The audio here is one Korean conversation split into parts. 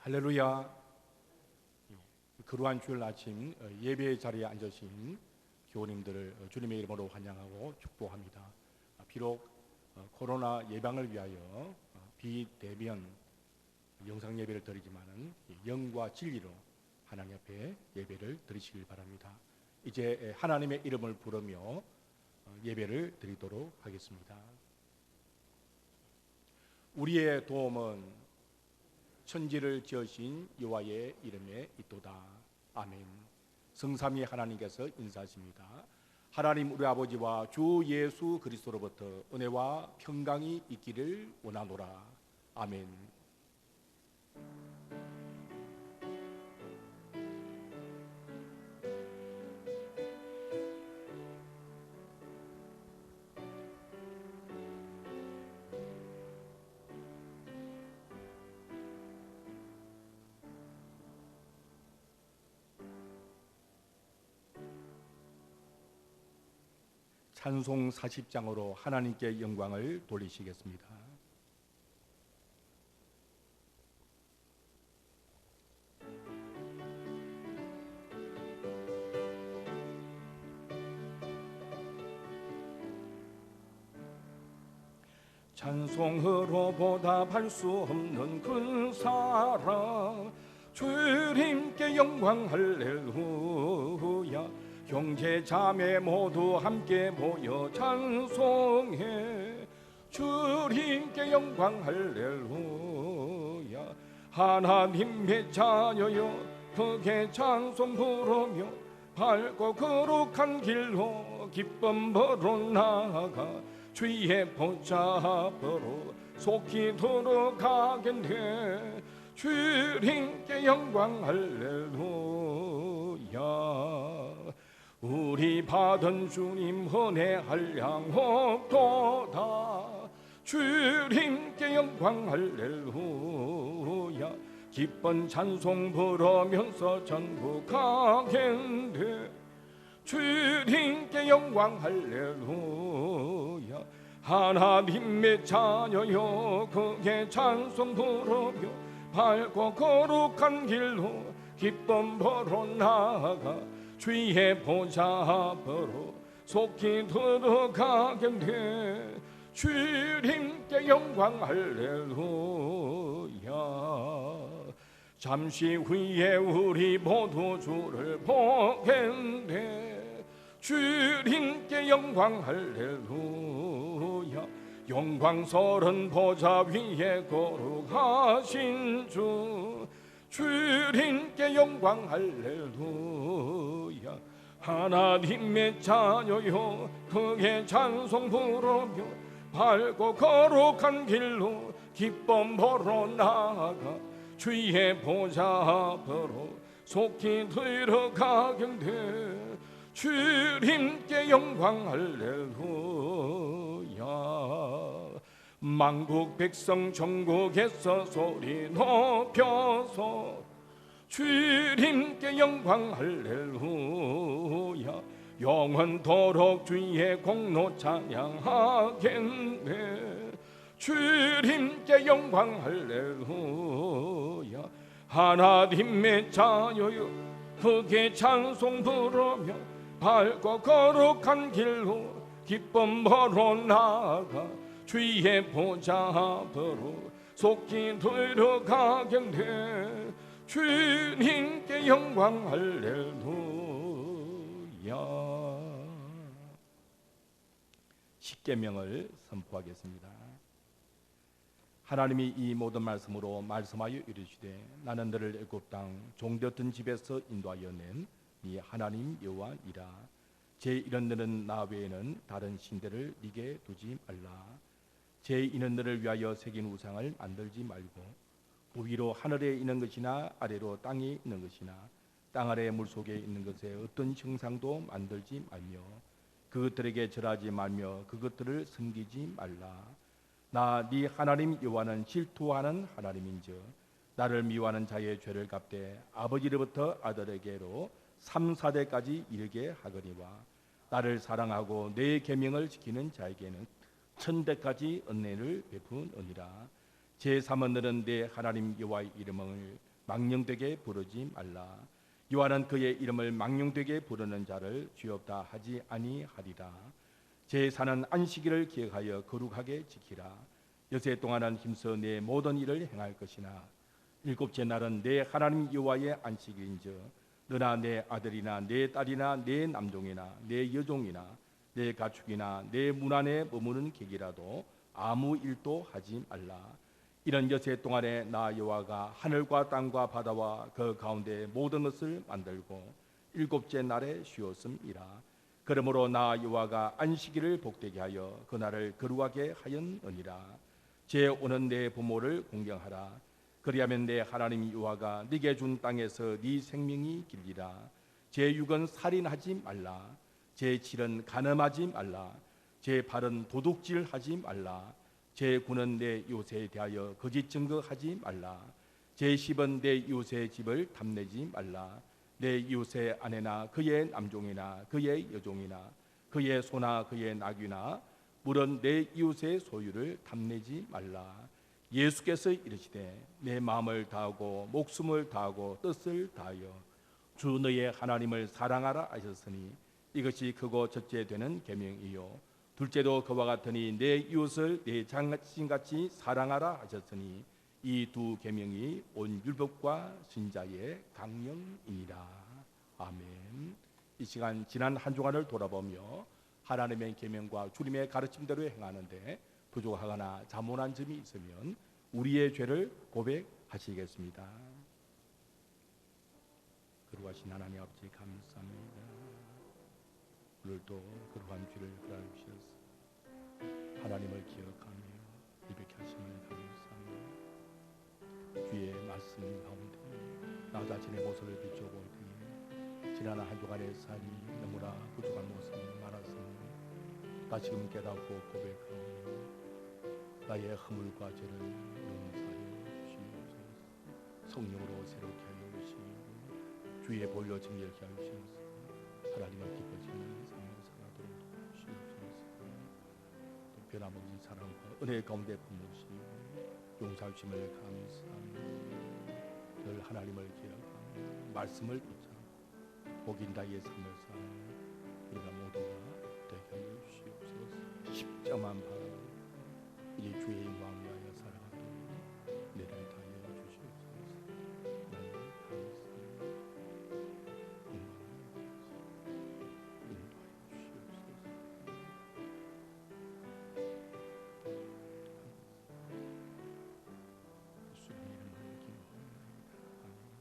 할렐루야. 그러한 주일 아침 예배 자리에 앉으신 교우님들을 주님의 이름으로 환영하고 축복합니다. 비록 코로나 예방을 위하여 비대면 영상 예배를 드리지만은 영과 진리로 하나님 앞에 예배를 드리시길 바랍니다. 이제 하나님의 이름을 부르며 예배를 드리도록 하겠습니다. 우리의 도움은 천지를 지으신 여호와의 이름에 있도다. 아멘. 성삼위 하나님께서 인사하십니다. 하나님 우리 아버지와 주 예수 그리스도로부터 은혜와 평강이 있기를 원하노라. 아멘. 찬송 40장으로 하나님께 영광을 돌리시겠습니다. 찬송으로 보답할 수 없는 그 사랑, 주님께 영광 할렐루야. 형제 자매 모두 함께 모여 찬송해. 주님께 영광 할렐루야. 하나님의 자녀여 크게 찬송 부르며 밝고 거룩한 길로 기쁨 벌어 나아가 주의 보좌보로 속히 들어가겠네. 주님께 영광 할렐루야. 우리 받은 주님 은혜 한량 없도다. 주님께 영광 할렐루야. 기쁜 찬송 부르면서 전부 가겠네. 주님께 영광 할렐루야. 하나님의 자녀여 크게 찬송 부르며 밝고 거룩한 길로 기쁨 벌어 나아가 주의 보좌보로 속히 들어가겠네. 주님께 영광 할렐루야. 잠시 후에 우리 모두 주를 보겠네. 주님께 영광 할렐루야. 영광스러운 보좌 위에 거룩하신 주, 주님께 영광 할렐루야. 하나님의 자녀여 크게 찬송 부르며 밝고 거룩한 길로 기쁨 벌어 나아가 주의 보좌보로 속히 들어가겠네. 주님께 영광 할렐루야. 만국 백성 전국에서 소리 높여서 주님께 영광 할렐루야. 영원토록 주의 공로 찬양하겠네. 주님께 영광 할렐루야. 하나님의 자녀여 크게 찬송 부르며 밝고 거룩한 길로 기쁨 벌어 나아가 주의 보좌보로 속히 들어가겠네. 주님께 영광 할렐루야. 십계명을 선포하겠습니다. 하나님이 이 모든 말씀으로 말씀하여 이르시되 나는 너를 애굽 땅 종되었던 집에서 인도하여 낸 네 하나님 여호와니라. 제 이런 너는 나 외에는 다른 신들을 네게 두지 말라. 제 이는 너를 위하여 새긴 우상을 만들지 말고 위로 하늘에 있는 것이나 아래로 땅에 있는 것이나 땅 아래 물속에 있는 것에 어떤 형상도 만들지 말며 그것들에게 절하지 말며 그것들을 섬기지 말라. 나 네 하나님 여호와는 질투하는 하나님인즉 나를 미워하는 자의 죄를 갚되 아버지로부터 아들에게로 3, 4대까지 이르게 하거니와 나를 사랑하고 내 계명을 지키는 자에게는 1000대까지 은혜를 베푸느니라. 제3은 너는 내 하나님 여호와의 이름을 망령되게 부르지 말라. 여호와는 그의 이름을 망령되게 부르는 자를 죄없다 하지 아니하리라. 제4는 안식일을 기억하여 거룩하게 지키라. 여세 동안은 힘써 내 모든 일을 행할 것이나 일곱째 날은 내 하나님 여호와의 안식일인즉 너나 내 아들이나 내 딸이나 내 남종이나 내 여종이나 내 가축이나 내 문 안에 머무는 객이라도 아무 일도 하지 말라. 이런 여세 동안에 나 여호와가 하늘과 땅과 바다와 그 가운데 모든 것을 만들고 일곱째 날에 쉬었음이라. 그러므로 나 여호와가 안식일을 복되게 하여 그 날을 거룩하게 하였느니라. 제 오는 내 부모를 공경하라. 그리하면 내 하나님 여호와가 네게 준 땅에서 네 생명이 길리라. 제6은 살인하지 말라. 제7은 간음하지 말라. 제8은 도둑질하지 말라. 제9는 내 이웃에 대하여 거짓 증거하지 말라. 제10은 내 이웃의 집을 탐내지 말라. 내 이웃의 아내나 그의 남종이나 그의 여종이나 그의 소나 그의 낙이나 물은 내 이웃의 소유를 탐내지 말라. 예수께서 이르시되 내 마음을 다하고 목숨을 다하고 뜻을 다하여 주 너의 하나님을 사랑하라 하셨으니 이것이 크고 첫째 되는 계명이요 둘째도 그와 같으니 내 이웃을 내 자신같이 사랑하라 하셨으니 이 두 계명이 온 율법과 신자의 강령이니라. 아멘. 이 시간 지난 한 주간을 돌아보며 하나님의 계명과 주님의 가르침대로 행하는데 부족하거나 자문한 점이 있으면 우리의 죄를 고백하시겠습니다. 거룩하신 하나님 아버지 감사합니다. 오늘도 거룩한 주를 허락해 주셔서 하나님을 기억하며 이렇게 하심을 감사합니다. 주의 말씀 가운데 나 자신의 모습을 비춰볼 때에 지난 한 주간의 삶이 너무나 부족한 모습이 많았으니 다시금 깨닫고 고백하오며 나의 허물과 죄를 용서하여 주시옵소서. 성령으로 새롭게 하여 주시고 주의 보혈로 정결케 하여 주시옵소서. 하나님을 기뻐지는 삶을 살아도록 주시옵소서. 또 변함없는 사랑과 은혜 가운데 품으시며 용서하심을 감사하며 늘 하나님을 기억하며 말씀을 붙잡고 복인다의 삶을 사는 우리가 모두가 되게 하여 주시옵소서. 십자만 바라보고 이 주의 영광을 위하여 살아가도록 내를 다하여 주시옵소서. 하나님 감사합니다. 인도하여 주시옵소서. 예수님 이름으로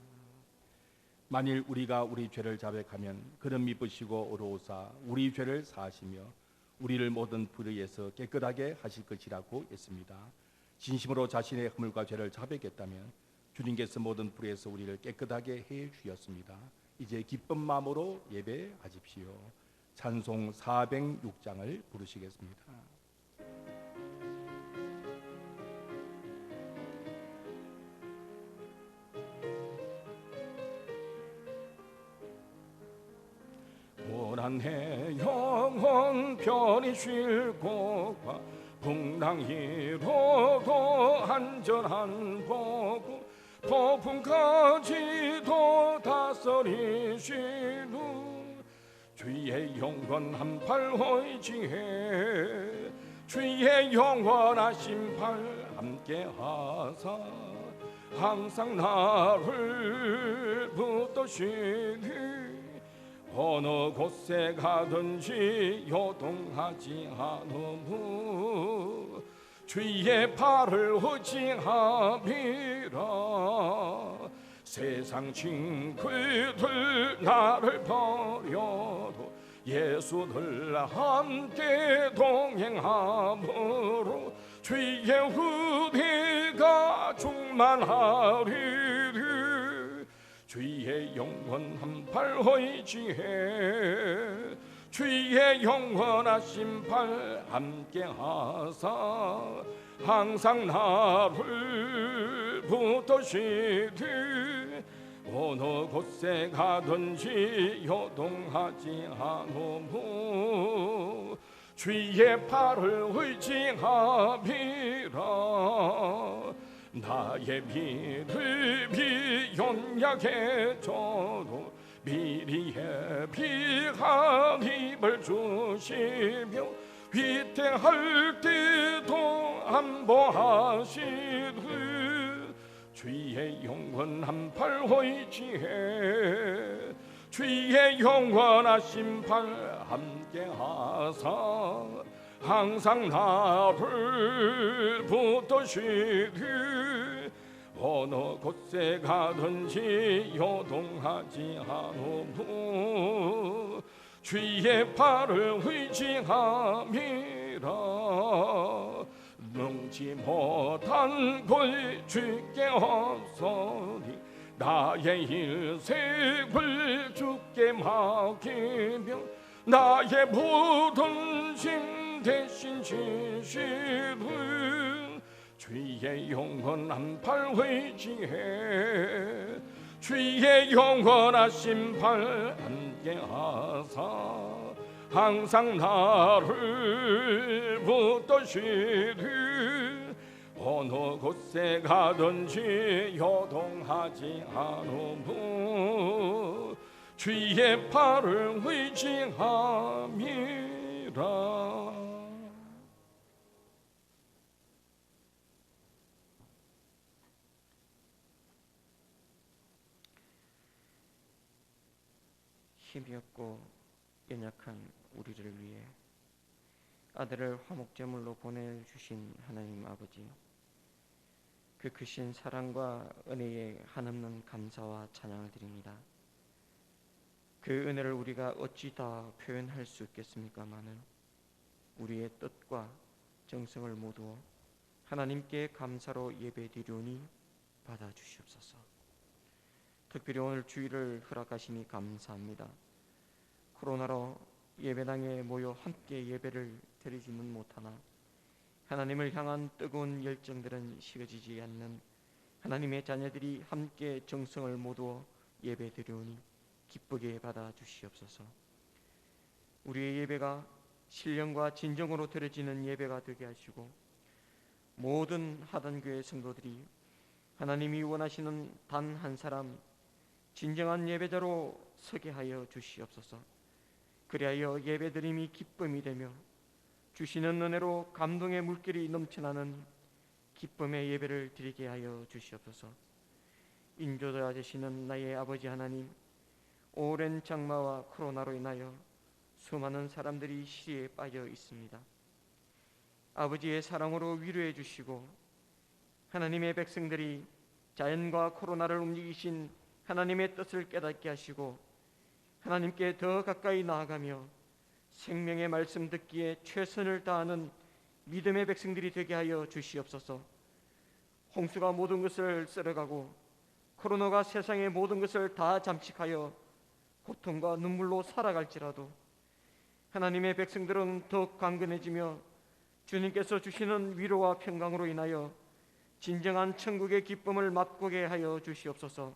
기도합니다. 만일 우리가 우리 죄를 자백하면 그는 미쁘시고 의로우사 우리 죄를 사하시며 우리를 모든 불의에서 깨끗하게 하실 것이라고 했습니다. 진심으로 자신의 허물과 죄를 자백했다면 주님께서 모든 불의에서 우리를 깨끗하게 해 주셨습니다. 이제 기쁜 마음으로 예배하십시오. 찬송 406장을 부르시겠습니다. 고난의 영혼 편히 쉴 곳과 풍랑이로도 안전한 복음 폭풍까지도 다스리시는 주의 영원한 팔 의지해 주의 영원하신 팔 함께하사 항상 나를 붙드시니 어느 곳에 가든지 요동하지 않으무 주의 팔을 의지함이라. 세상 친구들 나를 버려도 예수들 함께 동행함으로 주의 후대가 충만하리리. 주의 영원한 팔 의지해 주의 영원하신 팔 함께하사 항상 나를 붙드시되 어느 곳에 가든지 요동하지 않으무 주의 팔을 의지함이라. 나의 미를 비연약해져도 미리의 비한 힘을 주시며 위태할 때도 안보하시듯 주의 영원한 팔호의지혜 주의 영원하신 팔 함께하사 항상 나를 붙드시리 어느 곳에 가든지 요동하지 않으무 주의 팔을 의지함이라 능지 못한 걸 주께 없으니 나의 일생을 주께 맡기며 나의 모든 짐 대신 지시는 주의 영원한 팔 의지해 주의 영원하신 팔 함께하사 항상 나를 붙드시리 어느 곳에 가든지 요동하지 않으무 주의 팔을 의지함이라. 힘이 없고 연약한 우리를 위해 아들을 화목제물로 보내주신 하나님 아버지, 그 크신 사랑과 은혜에 한없는 감사와 찬양을 드립니다. 그 은혜를 우리가 어찌 다 표현할 수 있겠습니까마는 우리의 뜻과 정성을 모두 하나님께 감사로 예배드리오니 받아주시옵소서. 특별히 오늘 주일을 허락하시니 감사합니다. 코로나로 예배당에 모여 함께 예배를 드리지는 못하나 하나님을 향한 뜨거운 열정들은 식어지지 않는 하나님의 자녀들이 함께 정성을 모두어 예배드리오니 기쁘게 받아주시옵소서. 우리의 예배가 신령과 진정으로 드려지는 예배가 되게 하시고 모든 하단교회 성도들이 하나님이 원하시는 단 한 사람 진정한 예배자로 서게 하여 주시옵소서. 그리하여 예배드림이 기쁨이 되며 주시는 은혜로 감동의 물길이 넘쳐나는 기쁨의 예배를 드리게 하여 주시옵소서. 인조자 되시는 나의 아버지 하나님, 오랜 장마와 코로나로 인하여 수많은 사람들이 시리에 빠져 있습니다. 아버지의 사랑으로 위로해 주시고 하나님의 백성들이 자연과 코로나를 움직이신 하나님의 뜻을 깨닫게 하시고 하나님께 더 가까이 나아가며 생명의 말씀 듣기에 최선을 다하는 믿음의 백성들이 되게 하여 주시옵소서. 홍수가 모든 것을 쓸어가고 코로나가 세상의 모든 것을 다 잠식하여 고통과 눈물로 살아갈지라도 하나님의 백성들은 더욱 강건해지며 주님께서 주시는 위로와 평강으로 인하여 진정한 천국의 기쁨을 맛보게 하여 주시옵소서.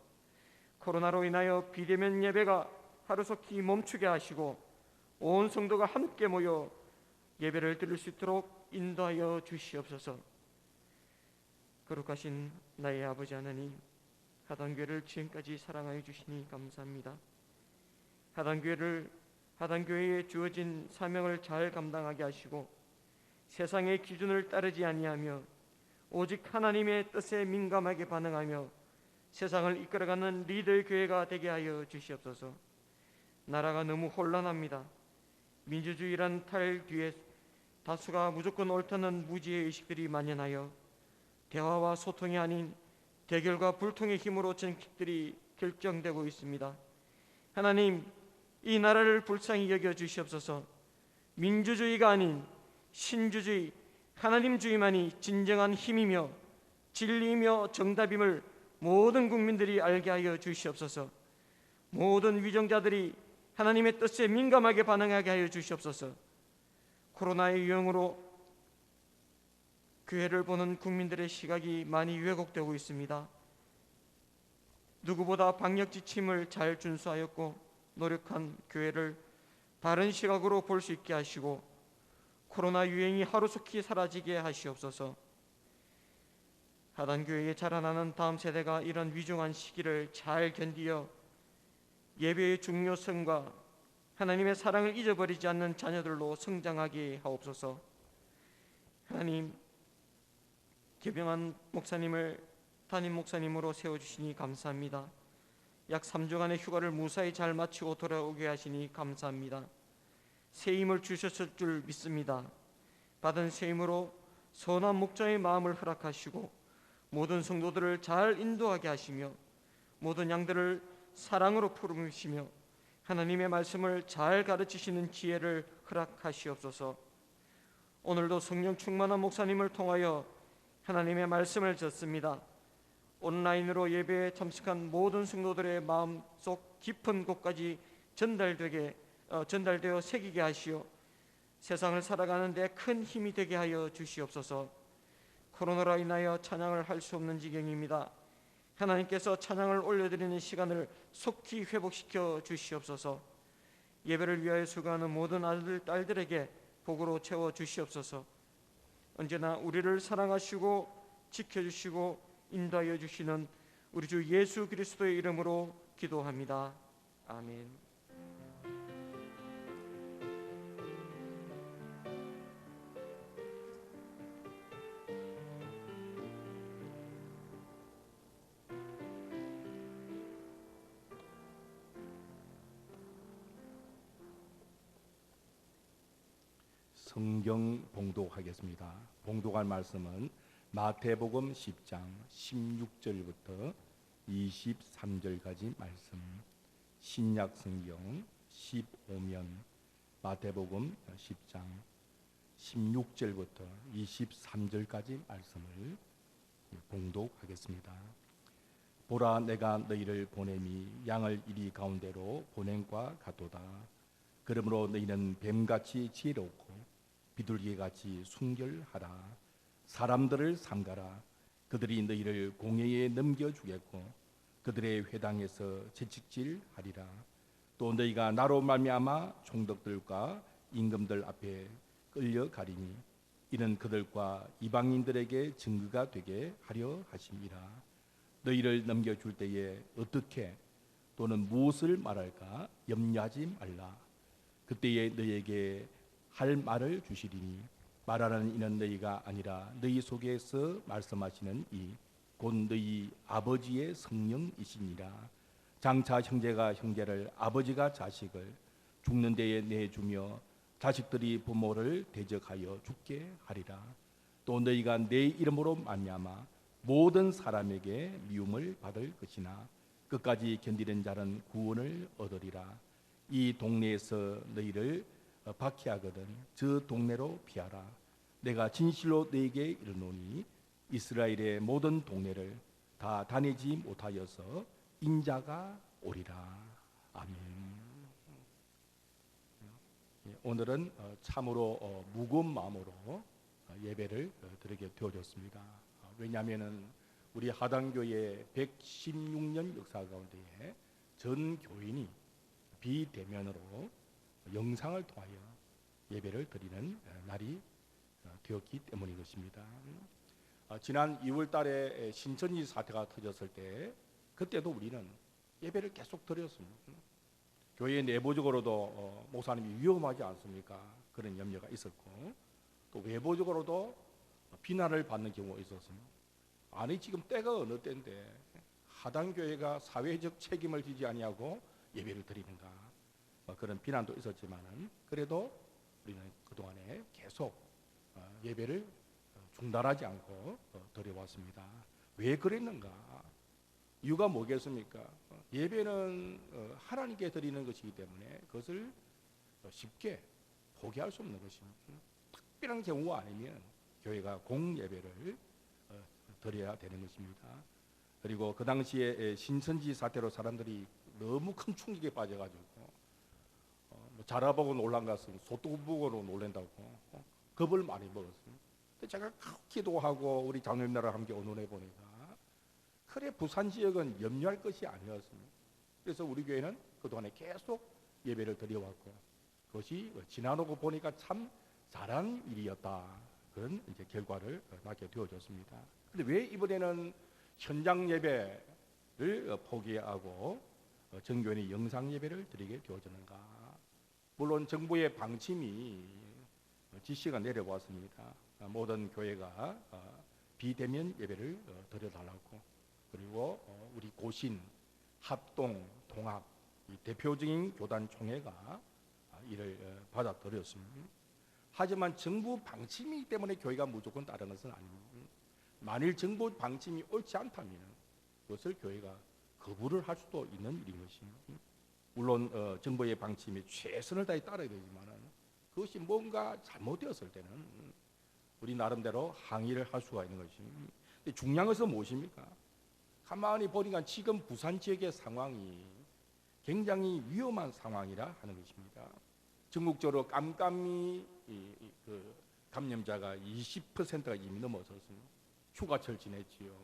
코로나로 인하여 비대면 예배가 하루속히 멈추게 하시고 온 성도가 함께 모여 예배를 드릴 수 있도록 인도하여 주시옵소서. 거룩하신 나의 아버지 하나님, 하단교회를 지금까지 사랑하여 주시니 감사합니다. 하단교회에 주어진 사명을 잘 감당하게 하시고 세상의 기준을 따르지 아니하며 오직 하나님의 뜻에 민감하게 반응하며 세상을 이끌어가는 리더의 교회가 되게 하여 주시옵소서. 나라가 너무 혼란합니다. 민주주의란 탈 뒤에 다수가 무조건 옳다는 무지의 의식들이 만연하여 대화와 소통이 아닌 대결과 불통의 힘으로 정책들이 결정되고 있습니다. 하나님, 이 나라를 불쌍히 여겨 주시옵소서. 민주주의가 아닌 신주주의, 하나님주의만이 진정한 힘이며 진리이며 정답임을 모든 국민들이 알게 하여 주시옵소서. 모든 위정자들이 하나님의 뜻에 민감하게 반응하게 하여 주시옵소서. 코로나의 유행으로 교회를 보는 국민들의 시각이 많이 왜곡되고 있습니다. 누구보다 방역 지침을 잘 준수하였고 노력한 교회를 바른 시각으로 볼 수 있게 하시고 코로나 유행이 하루속히 사라지게 하시옵소서. 하단교회에 자라나는 다음 세대가 이런 위중한 시기를 잘 견디어 예배의 중요성과 하나님의 사랑을 잊어버리지 않는 자녀들로 성장하게 하옵소서. 하나님, 개병한 목사님을 담임 목사님으로 세워주시니 감사합니다. 약 3주간의 휴가를 무사히 잘 마치고 돌아오게 하시니 감사합니다. 새 힘을 주셨을 줄 믿습니다. 받은 새 힘으로 선한 목자의 마음을 허락하시고 모든 성도들을 잘 인도하게 하시며 모든 양들을 사랑으로 품으시며 하나님의 말씀을 잘 가르치시는 지혜를 허락하시옵소서. 오늘도 성령 충만한 목사님을 통하여 하나님의 말씀을 듣습니다. 온라인으로 예배에 참석한 모든 성도들의 마음속 깊은 곳까지 전달되어 새기게 하시어 세상을 살아가는 데 큰 힘이 되게 하여 주시옵소서. 코로나로 인하여 찬양을 할 수 없는 지경입니다. 하나님께서 찬양을 올려드리는 시간을 속히 회복시켜 주시옵소서. 예배를 위하여 수고하는 모든 아들, 딸들에게 복으로 채워 주시옵소서. 언제나 우리를 사랑하시고 지켜주시고 인도하여 주시는 우리 주 예수 그리스도의 이름으로 기도합니다. 아멘. 성경 봉독하겠습니다. 봉독할 말씀은 마태복음 10장 16절부터 23절까지 말씀, 신약 성경 15면 마태복음 10장 16절부터 23절까지 말씀을 봉독하겠습니다. 보라, 내가 너희를 보냄이 양을 이리 가운데로 보냄과 같도다. 그러므로 너희는 뱀같이 지혜롭고 비둘기같이 순결하라. 사람들을 삼가라. 그들이 너희를 공회에 넘겨주겠고 그들의 회당에서 채찍질하리라. 또 너희가 나로 말미암아 총독들과 임금들 앞에 끌려가리니 이는 그들과 이방인들에게 증거가 되게 하려 하심이라. 너희를 넘겨줄 때에 어떻게 또는 무엇을 말할까 염려하지 말라. 그때에 너희에게 할 말을 주시리니 말하는 이는 너희가 아니라 너희 속에서 말씀하시는 이 곧 너희 아버지의 성령이시니라. 장차 형제가 형제를 아버지가 자식을 죽는 데에 내주며 자식들이 부모를 대적하여 죽게 하리라. 또 너희가 내 이름으로 말미암아 모든 사람에게 미움을 받을 것이나 끝까지 견디는 자는 구원을 얻으리라. 이 동네에서 너희를 박해하거든 저 동네로 피하라. 내가 진실로 너희에게 이르노니 이스라엘의 모든 동네를 다 다니지 못하여서 인자가 오리라. 아멘. 오늘은 참으로 무거운 마음으로 예배를 드리게 되어졌습니다. 왜냐하면 우리 하단교회 116년 역사 가운데에 전 교인이 비대면으로 영상을 통하여 예배를 드리는 날이 되었기 때문인 것입니다. 지난 2월 달에 신천지 사태가 터졌을 때 그때도 우리는 예배를 계속 드렸습니다. 교회 내부적으로도 목사님이 위험하지 않습니까? 그런 염려가 있었고 또 외부적으로도 비난을 받는 경우가 있었습니다. 아니 지금 때가 어느 때인데 하단교회가 사회적 책임을 지지 아니하고 예배를 드리는가, 그런 비난도 있었지만은 그래도 우리는 그동안에 계속 예배를 중단하지 않고 드려왔습니다. 왜 그랬는가? 이유가 뭐겠습니까? 예배는 하나님께 드리는 것이기 때문에 그것을 쉽게 포기할 수 없는 것입니다. 특별한 경우가 아니면 교회가 공예배를 드려야 되는 것입니다. 그리고 그 당시에 신천지 사태로 사람들이 너무 큰 충격에 빠져가지고 자라보고 놀란 것은 소뚜 보고 놀란다고 겁을 많이 먹었습니다. 제가 기도하고 우리 장로님들과 함께 의논해 보니까 그래 부산 지역은 염려할 것이 아니었습니다. 그래서 우리 교회는 그동안에 계속 예배를 드려왔고 그것이 지나놓고 보니까 참 잘한 일이었다 그런 이제 결과를 낳게 되어졌습니다. 그런데 왜 이번에는 현장 예배를 포기하고 정교인의 영상 예배를 드리게 되어졌는가? 물론 정부의 방침이 지시가 내려왔습니다. 모든 교회가 비대면 예배를 드려달라고. 그리고 우리 고신, 합동, 동학 이 대표적인 교단 총회가 이를 받아들였습니다. 하지만 정부 방침이기 때문에 교회가 무조건 따르는 것은 아닙니다. 만일 정부 방침이 옳지 않다면 그것을 교회가 거부를 할 수도 있는 일인 것입니다. 물론 정부의 방침에 최선을 다해 따라야 되지만 그것이 뭔가 잘못되었을 때는 우리 나름대로 항의를 할 수가 있는 것입니다. 근데 중요한 것은 무엇입니까? 가만히 보니까 지금 부산 지역의 상황이 굉장히 위험한 상황이라 하는 것입니다. 전국적으로 깜깜이 그 감염자가 20%가 이미 넘어섰습니다. 휴가철 지냈지요.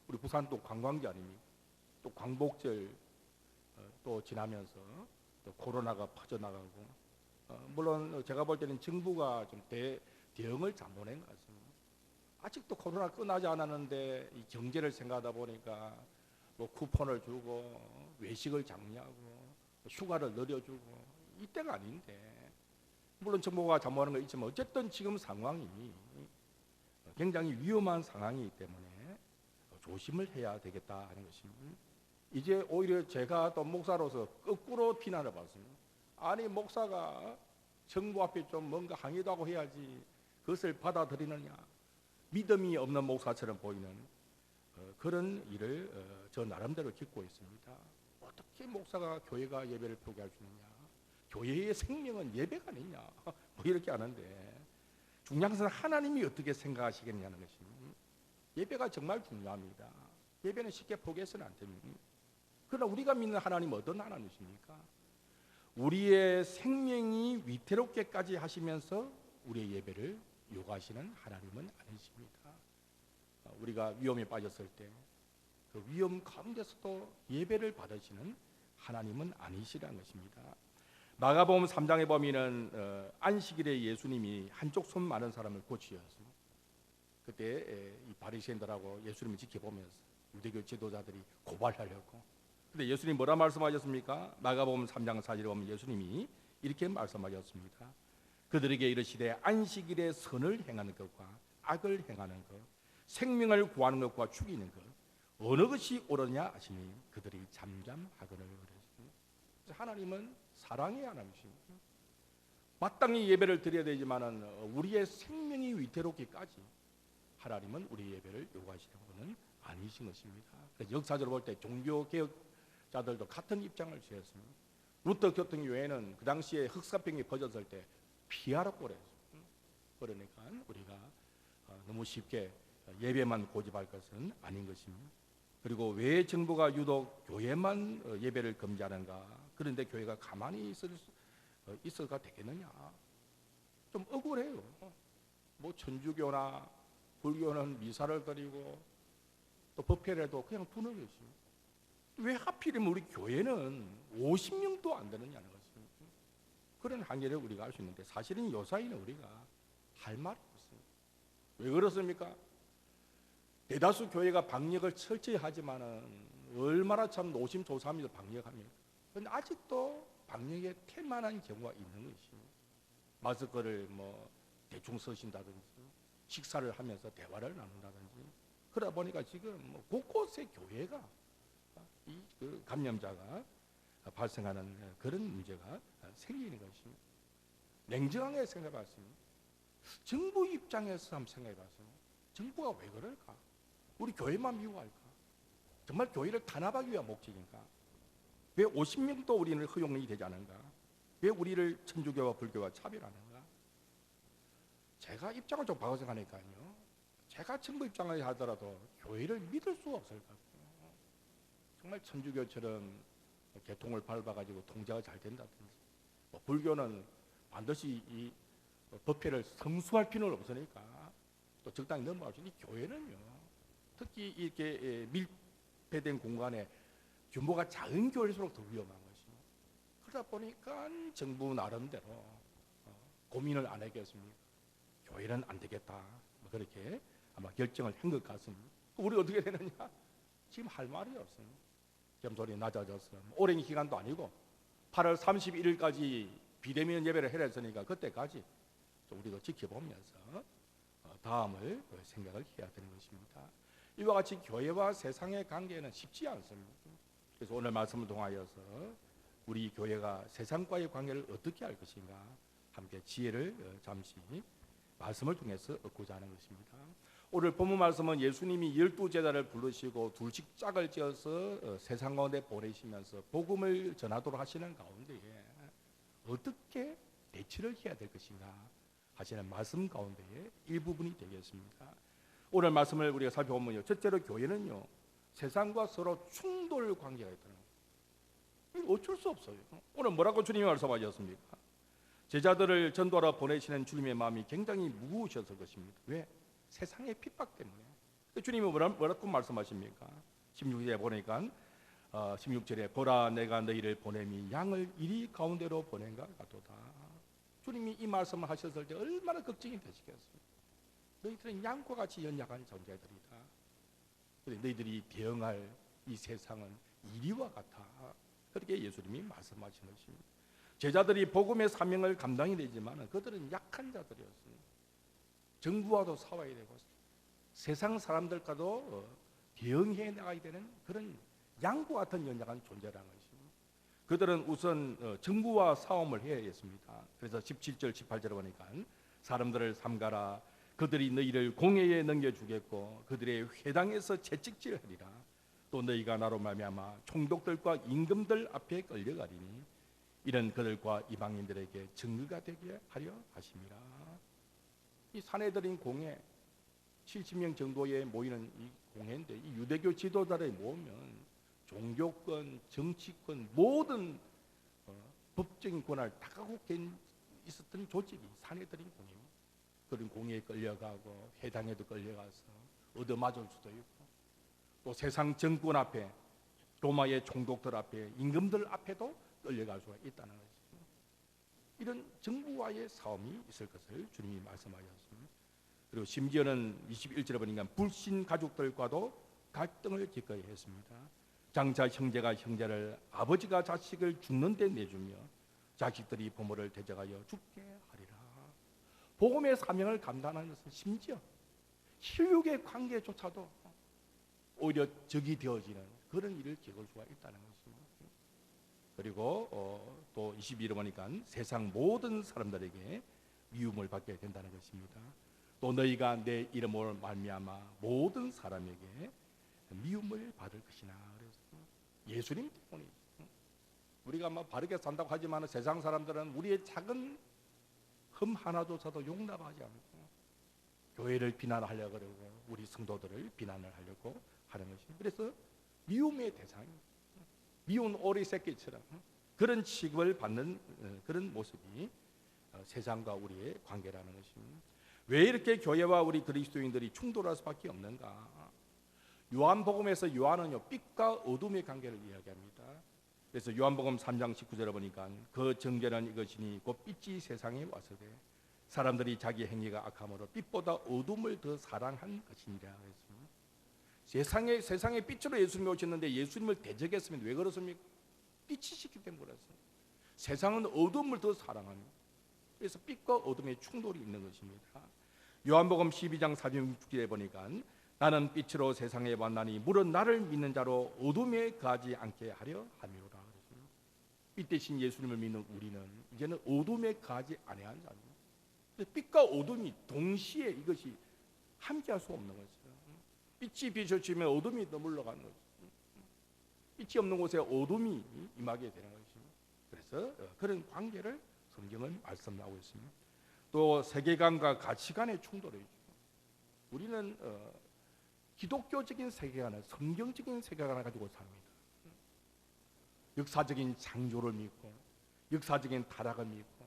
우리 부산 또 관광지 아닙니까? 또 광복절 또 지나면서 또 코로나가 퍼져나가고 물론 제가 볼 때는 정부가 좀 대응을 잘못한 것 같습니다. 아직도 코로나 끝나지 않았는데 이 경제를 생각하다 보니까 뭐 쿠폰을 주고 외식을 장려하고 휴가를 늘려주고 이때가 아닌데 물론 정부가 잘못하는 거 있지만 어쨌든 지금 상황이 굉장히 위험한 상황이기 때문에 조심을 해야 되겠다 하는 것입니다. 이제 오히려 제가 또 목사로서 거꾸로 비난을 받습니다. 아니 목사가 정부 앞에 좀 뭔가 항의도 하고 해야지 그것을 받아들이느냐. 믿음이 없는 목사처럼 보이는 그런 일을 저 나름대로 짓고 있습니다. 어떻게 목사가 교회가 예배를 포기할 수 있느냐. 교회의 생명은 예배가 아니냐. 뭐 이렇게 하는데 중요한 것은 하나님이 어떻게 생각하시겠냐는 것입니다. 예배가 정말 중요합니다. 예배는 쉽게 포기해서는 안 됩니다. 그러나 우리가 믿는 하나님은 어떤 하나님이십니까? 우리의 생명이 위태롭게까지 하시면서 우리의 예배를 요구하시는 하나님은 아니십니다. 우리가 위험에 빠졌을 때 그 위험 가운데서도 예배를 받으시는 하나님은 아니시라는 것입니다. 마가복음 3장에 보면은 안식일에 예수님이 한쪽 손 많은 사람을 고치셨습니다. 그때 이 바리새인들하고 예수님을 지켜보면서 유대교 지도자들이 고발하려고. 근데 예수님 뭐라 말씀하셨습니까? 마가복음 3장 4절에 보면 예수님이 이렇게 말씀하셨습니다. 그들에게 이르시되 안식일에 선을 행하는 것과 악을 행하는 것, 생명을 구하는 것과 죽이는 것 어느 것이 옳으냐 하시니 그들이 잠잠하거늘 그랬습니다. 하나님은 사랑의 하나님이십니다. 마땅히 예배를 드려야 되지만은 우리의 생명이 위태롭기까지 하나님은 우리 예배를 요구하시는 분은 아니신 것입니다. 그래서 역사적으로 볼 때 종교 개혁자들도 같은 입장을 취했습니다. 루터 교통교회는 그 당시에 흑사병이 퍼졌을 때 피하라고 그랬어요. 그러니까 우리가 너무 쉽게 예배만 고집할 것은 아닌 것입니다. 그리고 왜 정부가 유독 교회만 예배를 금지하는가? 그런데 교회가 가만히 있어가 되겠느냐? 좀 억울해요. 뭐 천주교나 불교는 미사를 드리고 또 법회라도 그냥 두는 것입니다. 왜 하필이면 우리 교회는 50명도 안 되느냐는 것입니다. 그런 한계를 우리가 알 수 있는데 사실은 요사이는 우리가 할 말이 없습니다. 왜 그렇습니까? 대다수 교회가 방역을 철저히 하지만은 얼마나 참 노심초사하면서 방역합니까? 그런데 아직도 방역에 태만한 경우가 있는 것입니다. 마스크를 뭐 대충 쓰신다든지 식사를 하면서 대화를 나눈다든지 그러다 보니까 지금 뭐 곳곳에 교회가 그 감염자가 발생하는 그런 문제가 생기는 것입니다. 냉정하게 생각해봤습니다. 정부 입장에서 한번 생각해봤습니다. 정부가 왜 그럴까? 우리 교회만 미워할까? 정말 교회를 탄압하기 위한 목적인가? 왜 50명도 우리는 허용이 되지 않은가? 왜 우리를 천주교와 불교와 차별하는가? 제가 입장을 좀 바꿔서 하니까요. 제가 정부 입장을 하더라도 교회를 믿을 수가 없을 것 같아요. 정말 천주교처럼 개통을 밟아가지고 통제가 잘 된다든지, 뭐 불교는 반드시 이 법회를 성수할 필요는 없으니까 또 적당히 넘어갈 수 있는 교회는요. 특히 이렇게 밀폐된 공간에 규모가 작은 교회일수록 더 위험한 것입니다. 그러다 보니까 정부 나름대로 고민을 안 하겠습니까? 교회는 안 되겠다. 뭐 그렇게 아마 결정을 한 것 같습니다. 우리 어떻게 되느냐? 지금 할 말이 없어요. 점소리 낮아졌어. 오랜 기간도 아니고 8월 31일까지 비대면 예배를 해야 했으니까 그때까지 좀 우리도 지켜보면서 다음을 생각을 해야 되는 것입니다. 이와 같이 교회와 세상의 관계는 쉽지 않습니다. 그래서 오늘 말씀을 통하여서 우리 교회가 세상과의 관계를 어떻게 할 것인가 함께 지혜를 잠시 말씀을 통해서 얻고자 하는 것입니다. 오늘 본문 말씀은 예수님이 12제자를 부르시고 둘씩 짝을 지어서 세상 가운데 보내시면서 복음을 전하도록 하시는 가운데 어떻게 대처를 해야 될 것인가 하시는 말씀 가운데의 일부분이 되겠습니다. 오늘 말씀을 우리가 살펴보면요, 첫째로 교회는요 세상과 서로 충돌 관계가 있다는 거예요. 어쩔 수 없어요. 오늘 뭐라고 주님이 말씀하셨습니까? 제자들을 전도하러 보내시는 주님의 마음이 굉장히 무거우셔서 것입니다. 왜? 세상의 핍박 때문에. 주님이 뭐라고 말씀하십니까? 16절에 보니까 16절에 보라 내가 너희를 보냄이 양을 이리 가운데로 보낸가 같도다. 주님이 이 말씀을 하셨을 때 얼마나 걱정이 되시겠어요. 너희들은 양과 같이 연약한 존재들이다. 너희들이 대응할 이 세상은 이리와 같아. 그렇게 예수님이 말씀하신 것입니다. 제자들이 복음의 사명을 감당이 되지만 그들은 약한 자들이었습니다. 정부와도 싸워야 되고 세상 사람들과도 대응해 나가야 되는 그런 양과 같은 연약한 존재라는 것입니다. 그들은 우선 정부와 싸움을 해야 했습니다. 그래서 17절 18절에 보니까 사람들을 삼가라. 그들이 너희를 공회에 넘겨주겠고 그들의 회당에서 채찍질하리라. 또 너희가 나로 말미암아 총독들과 임금들 앞에 끌려가리니 이런 그들과 이방인들에게 증거가 되게 하려 하심이라. 이 사내들인 공회 70명 정도에 모이는 이 공회인데 이 유대교 지도자를 모으면 종교권, 정치권 모든 법적인 권한을 다 갖고 있었던 조직이 사내들인 공회입니다. 그런 공회에 끌려가고 회당에도 끌려가서 얻어맞을 수도 있고 또 세상 정권 앞에 로마의 총독들 앞에 임금들 앞에도 끌려갈 수가 있다는 것입니다. 이런 정부와의 싸움이 있을 것을 주님이 말씀하셨습니다. 그리고 심지어는 21절에 보니까 불신 가족들과도 갈등을 기꺼이 했습니다. 장차 형제가 형제를 아버지가 자식을 죽는 데 내주며 자식들이 부모를 대적하여 죽게 하리라. 복음의 사명을 감당하는 것은 심지어 혈육의 관계조차도 오히려 적이 되어지는 그런 일을 겪을 수가 있다는 것입니다. 그리고 또 22절에 보니까 세상 모든 사람들에게 미움을 받게 된다는 것입니다. 또 너희가 내 이름으로 말미암아 모든 사람에게 미움을 받을 것이나. 그래서 예수님 때문에 우리가 바르게 산다고 하지만 세상 사람들은 우리의 작은 흠 하나조차도 용납하지 않고 교회를 비난하려고 그러고 우리 성도들을 비난을 하려고 하는 것입니다. 그래서 미움의 대상입니다. 미운 오리 새끼처럼 그런 취급을 받는 그런 모습이 세상과 우리의 관계라는 것입니다. 왜 이렇게 교회와 우리 그리스도인들이 충돌할 수밖에 없는가? 요한복음에서 요한은요 빛과 어둠의 관계를 이야기합니다. 그래서 요한복음 3장 19절에 보니까 그 정죄는 이것이니 곧 빛이 세상에 와서되 사람들이 자기 행위가 악함으로 빛보다 어둠을 더 사랑한 것이니라 했습니다. 세상의 빛으로 예수님이 오셨는데 예수님을 대적했으면 왜 그렇습니까? 빛이시기 때문에 그렇습니다. 세상은 어둠을 더 사랑합니다. 그래서 빛과 어둠의 충돌이 있는 것입니다. 요한복음 12장 46절에 보니까 나는 빛으로 세상에 왔나니 물은 나를 믿는 자로 어둠에 가지 않게 하려 함이로라. 빛 대신 예수님을 믿는 우리는 이제는 어둠에 가지 아니한 자입니다. 빛과 어둠이 동시에 이것이 함께할 수 없는 것이죠. 빛이 비춰지면 어둠이 머물러가는 거죠. 빛이 없는 곳에 어둠이 임하게 되는 것입니다. 그래서 그런 관계를 성경은 말씀하고 있습니다. 또 세계관과 가치관의 충돌이 있죠. 우리는 기독교적인 세계관을 성경적인 세계관을 가지고 삽니다. 역사적인 창조를 믿고 역사적인 타락을 믿고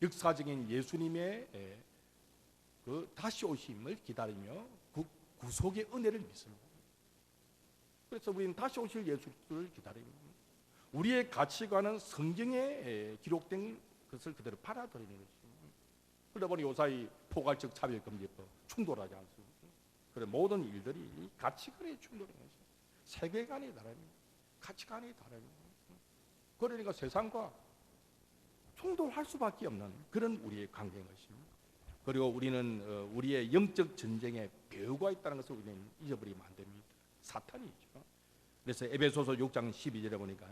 역사적인 예수님의 그 다시 오심을 기다리며 그 구속의 은혜를 믿습니다. 그래서 우리는 다시 오실 예수를 기다립니다. 우리의 가치관은 성경에 기록된 것을 그대로 받아들이는 것입니다. 그러다 보니 요사이 포괄적 차별금지법 충돌하지 않습니까? 그래 모든 일들이 가치관의 충돌인 것이죠. 세계관이 다릅니다. 가치관이 다릅니다. 그러니까 세상과 충돌할 수밖에 없는 그런 우리의 관계인 것입니다. 그리고 우리는 우리의 영적 전쟁에 배후가 있다는 것을 우리는 잊어버리면 안 됩니다. 사탄이죠. 그래서 에베소서 6장 12절에 보니까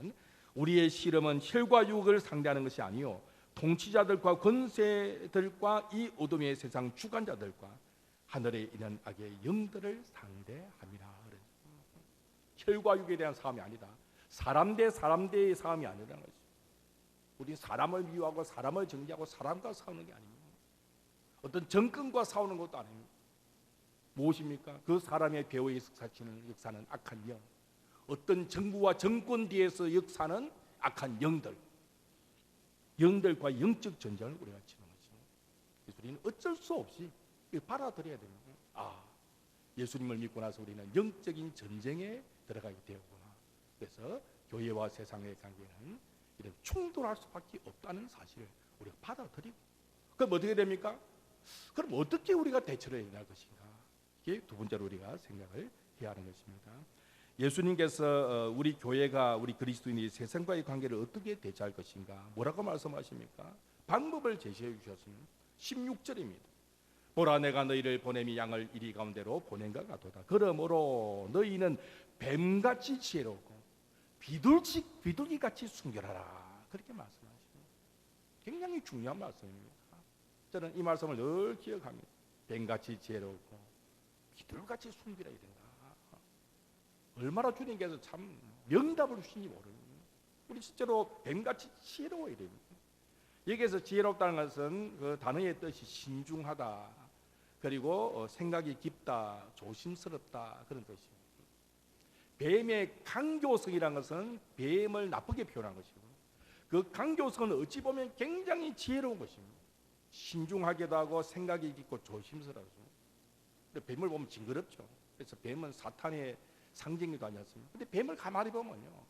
우리의 씨름은 혈과 육을 상대하는 것이 아니요 통치자들과 권세들과 이 어둠의 세상 주관자들과 하늘에 있는 악의 영들을 상대함이라. 혈과 육에 대한 싸움이 아니다. 사람 대 사람 대의 싸움이 아니라는 것이죠. 우리 사람을 미워하고 사람을 정죄하고 사람과 싸우는 게 아닙니다. 어떤 정권과 싸우는 것도 아닙니다. 무엇입니까? 그 사람의 배후에 역사는 악한 영, 어떤 정부와 정권 뒤에서 역사는 악한 영들과 영적 전쟁을 우리가 치는 것입니다. 그래서 우리는 어쩔 수 없이 받아들여야 됩니다. 예수님을 믿고 나서 우리는 영적인 전쟁에 들어가게 되었구나. 그래서 교회와 세상의 관계는 이런 충돌할 수밖에 없다는 사실을 우리가 받아들이고, 그럼 어떻게 됩니까? 그럼 어떻게 우리가 대처를 해야 할 것인가? 이게 두 번째로 우리가 생각을 해야 하는 것입니다. 예수님께서 우리 교회가 우리 그리스도인이 세상과의 관계를 어떻게 대처할 것인가? 뭐라고 말씀하십니까? 방법을 제시해 주셨습니다. 16절입니다. 보라 내가 너희를 보냄이 양을 이리 가운데로 보낸가 같도다. 그러므로 너희는 뱀같이 지혜롭고 비둘기같이 순결하라. 그렇게 말씀하십니다. 굉장히 중요한 말씀입니다. 저는 이 말씀을 늘 기억합니다. 뱀같이 지혜롭고 비둘기같이 순결해야 된다. 얼마나 주님께서 참 명답을 주신지 모릅니다. 우리 실제로 뱀같이 지혜로워야 됩니다. 여기에서 지혜롭다는 것은 그 단어의 뜻이 신중하다, 그리고 생각이 깊다, 조심스럽다, 그런 뜻입니다. 뱀의 강교성이라는 것은 뱀을 나쁘게 표현한 것이고, 그 강교성은 어찌 보면 굉장히 지혜로운 것입니다. 신중하기도 하고 생각이 깊고 조심스러워서. 뱀을 보면 징그럽죠. 그래서 뱀은 사탄의 상징이기도 하지 않습니까? 근데 뱀을 가만히 보면요,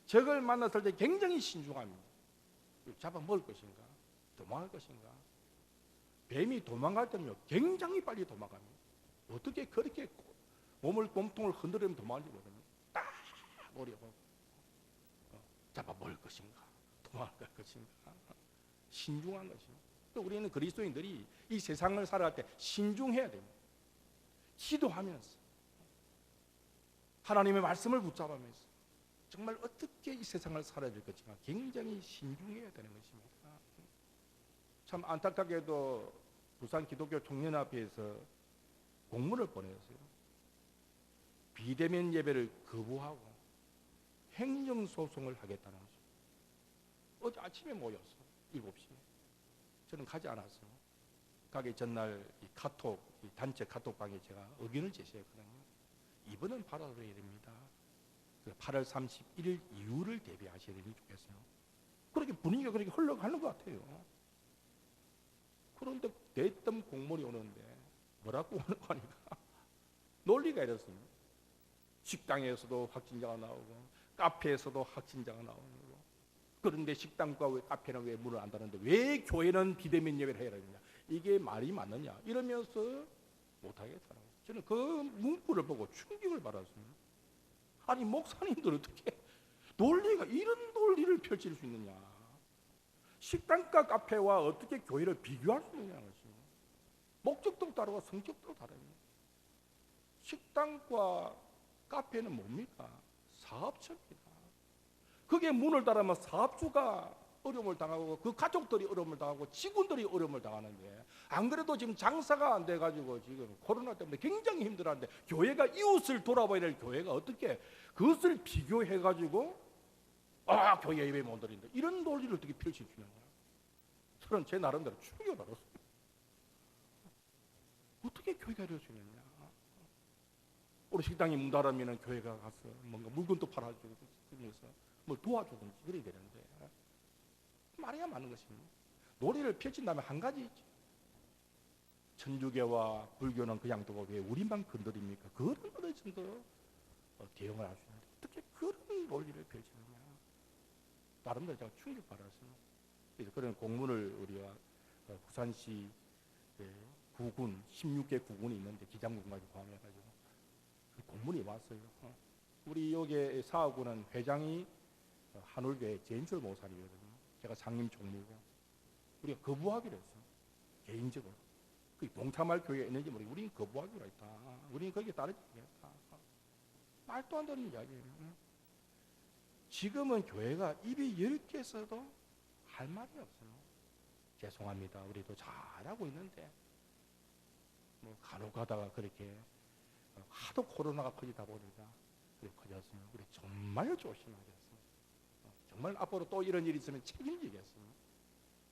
적을 만났을 때 굉장히 신중합니다. 잡아 먹을 것인가, 도망할 것인가. 뱀이 도망갈 때는요 굉장히 빨리 도망갑니다. 어떻게 그렇게 몸통을 흔들면 도망하는지 모릅니다. 딱 머리에 잡아 먹을 것인가, 도망갈 것인가. 신중한 것입니다. 또 우리는 그리스도인들이 이 세상을 살아갈 때 신중해야 됩니다. 기도하면서 하나님의 말씀을 붙잡으면서 정말 어떻게 이 세상을 살아야 될 것인가 굉장히 신중해야 되는 것입니다. 참 안타깝게도 부산 기독교 총연합회에서 공문을 보내었어요. 비대면 예배를 거부하고 행정소송을 하겠다는 거죠. 어제 아침에 모였어. 7시에. 저는 가지 않았어요. 가기 전날 이 카톡, 이 단체 카톡방에 제가 의견을 제시했거든요. 이번은 받아들여야 됩니다. 8월 31일 이후를 대비하셔야 되니 좋겠어요. 그렇게 분위기가 그렇게 흘러가는 것 같아요. 그런데 대뜸 공문이 오는데 뭐라고 오는 거니까 논리가 이렇습니다. 식당에서도 확진자가 나오고 카페에서도 확진자가 나오고, 그런데 식당과 왜 카페는 왜 문을 안 닫는데 왜 교회는 비대면 예배를 해야 되느냐, 이게 말이 맞느냐 이러면서 못하겠다는 거예요. 저는 그 문구를 보고 충격을 받았습니다. 아니 목사님들 어떻게 논리가 이런 논리를 펼칠 수 있느냐, 식당과 카페와 어떻게 교회를 비교할 수 있느냐는 것입니다. 목적도 다르고 성격도 다릅니다. 식당과 카페는 뭡니까? 사업처입니다. 그게 문을 닫으면 사업주가 어려움을 당하고 그 가족들이 어려움을 당하고 직원들이 어려움을 당하는데, 안 그래도 지금 장사가 안 돼가지고 지금 코로나 때문에 굉장히 힘들어하는데 교회가 이웃을 돌아봐야 될 교회가 어떻게 그것을 비교해가지고 교회 예배 못 드린다 이런 논리를 어떻게 펼칠 수 있는 거야. 저는 제 나름대로 충격을 받았습니다. 어떻게 교회가 이럴 수 있느냐. 우리 식당이 문 닫으면 교회가 가서 뭔가 물건도 팔아주고 그래서 뭘 도와주든지 그래야 되는데 말이야 맞는 것입니다. 논리를 펼친다면 한 가지 있죠. 천주교와 불교는 그냥 두고 왜 우리만 건드립니까? 그런 어느 정도 대응을 할 수 있는데 어떻게 그런 논리를 펼치느냐. 나름대로 제가 충격받았습니다. 그래서 그런 공문을 우리가 부산시 구군 16개 구군이 있는데 기장군까지 포함해가지고 공문이 왔어요. 우리 여기 사하군은 회장이 한울교회 제인철 목사님이거든요. 제가 상임 총무고 우리가 거부하기로 했어요. 개인적으로. 그 동참할 교회에 있는지 모르겠고 우리는 거부하기로 했다. 우리는 거기에 따르지 않겠다. 말도 안 되는 이야기예요. 지금은 교회가 입이 10개 써도 할 말이 없어요. 죄송합니다. 우리도 잘하고 있는데 뭐 간혹 가다가 그렇게 하도 코로나가 커지다 보니까 그렇게 커졌어요. 우리 정말 조심하겠어요. 정말 앞으로 또 이런 일이 있으면 책임지겠어요.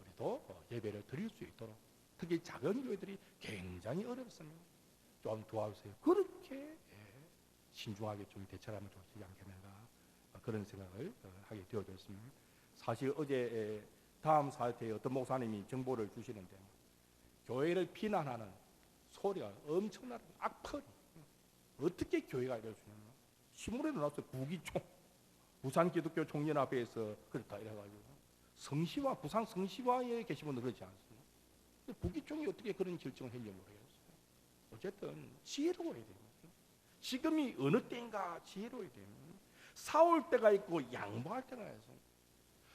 우리도 예배를 드릴 수 있도록 특히 작은 교회들이 굉장히 어렵습니다. 좀 도와주세요. 그렇게 신중하게 좀 대처하면 좋지 않겠는가 그런 생각을 하게 되어졌습니다. 사실 어제 다음 사태에 어떤 목사님이 정보를 주시는데 교회를 비난하는 소리가 엄청나다. 악플이 어떻게 교회가 이럴 수 있냐. 신문에도 나왔어요. 부기총 부산기독교 총연합회에서 그렇다 이래가지고 성시와 부산 성시와에 계신 분들 그렇지 않습니다. 부기총이 어떻게 그런 결정을 했는지 모르겠어요. 어쨌든 지혜로워야 됩니다. 지금이 어느 때인가 지혜로워야 됩니다. 싸울 때가 있고 양보할 때가 있어요.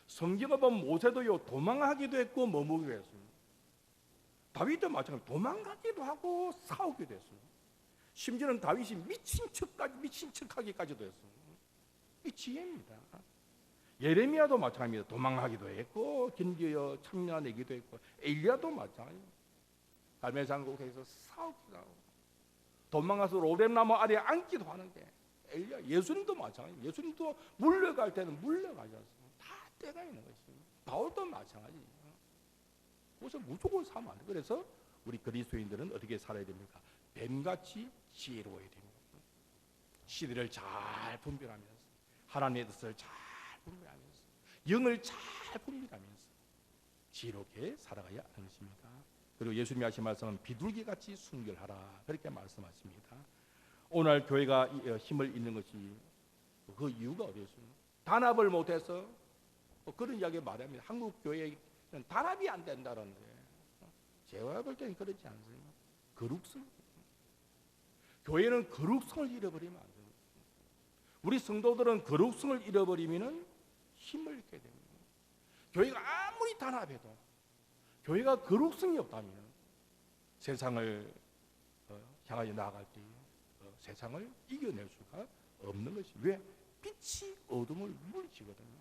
성경을 보면 모세도요 도망하기도 했고 머무기도 했습니다. 다윗도 마찬가지로 도망가기도 하고 싸우기도 했어요. 심지어는 다윗이 미친 척하기까지도 했어요. 이 지혜입니다. 예레미야도 마찬가지입니다. 도망하기도 했고 견디어 참여내기도 했고 엘리야도 마찬가지입니다. 갈멜 산곡에서 싸우기도 하고 도망가서 로뎀나무 아래에 앉기도 하는데 엘리야 예수님도 마찬가지입니다. 예수님도 물러갈 때는 물러가셨어요. 다 때가 있는 것입니다. 바울도 마찬가지예요. 그래서 무조건 사면 안 돼요. 그래서 우리 그리스도인들은 어떻게 살아야 됩니까? 뱀같이 지혜로워야 됩니다. 시대를 잘 분별하면서 하나님의 뜻을 잘 분별하면서 영을 잘 분별하면서 지혜롭게 살아가야 하는 것입니다. 그리고 예수님이 하신 말씀은 비둘기같이 순결하라 그렇게 말씀하십니다. 오늘 교회가 힘을 잃는 것이 그 이유가 어디 있습니까? 단합을 못해서 그런 이야기 말합니다. 한국 교회는 단합이 안 된다는데 제가 볼 때는 그렇지 않습니다. 거룩성. 교회는 거룩성을 잃어버리면 안 됩니다. 우리 성도들은 거룩성을 잃어버리면 힘을 잃게 됩니다. 교회가 아무리 단합해도 교회가 거룩성이 없다면 세상을 향하여 나아갈 때 세상을 이겨낼 수가 없는 것이 왜? 빛이 어둠을 물리치거든요.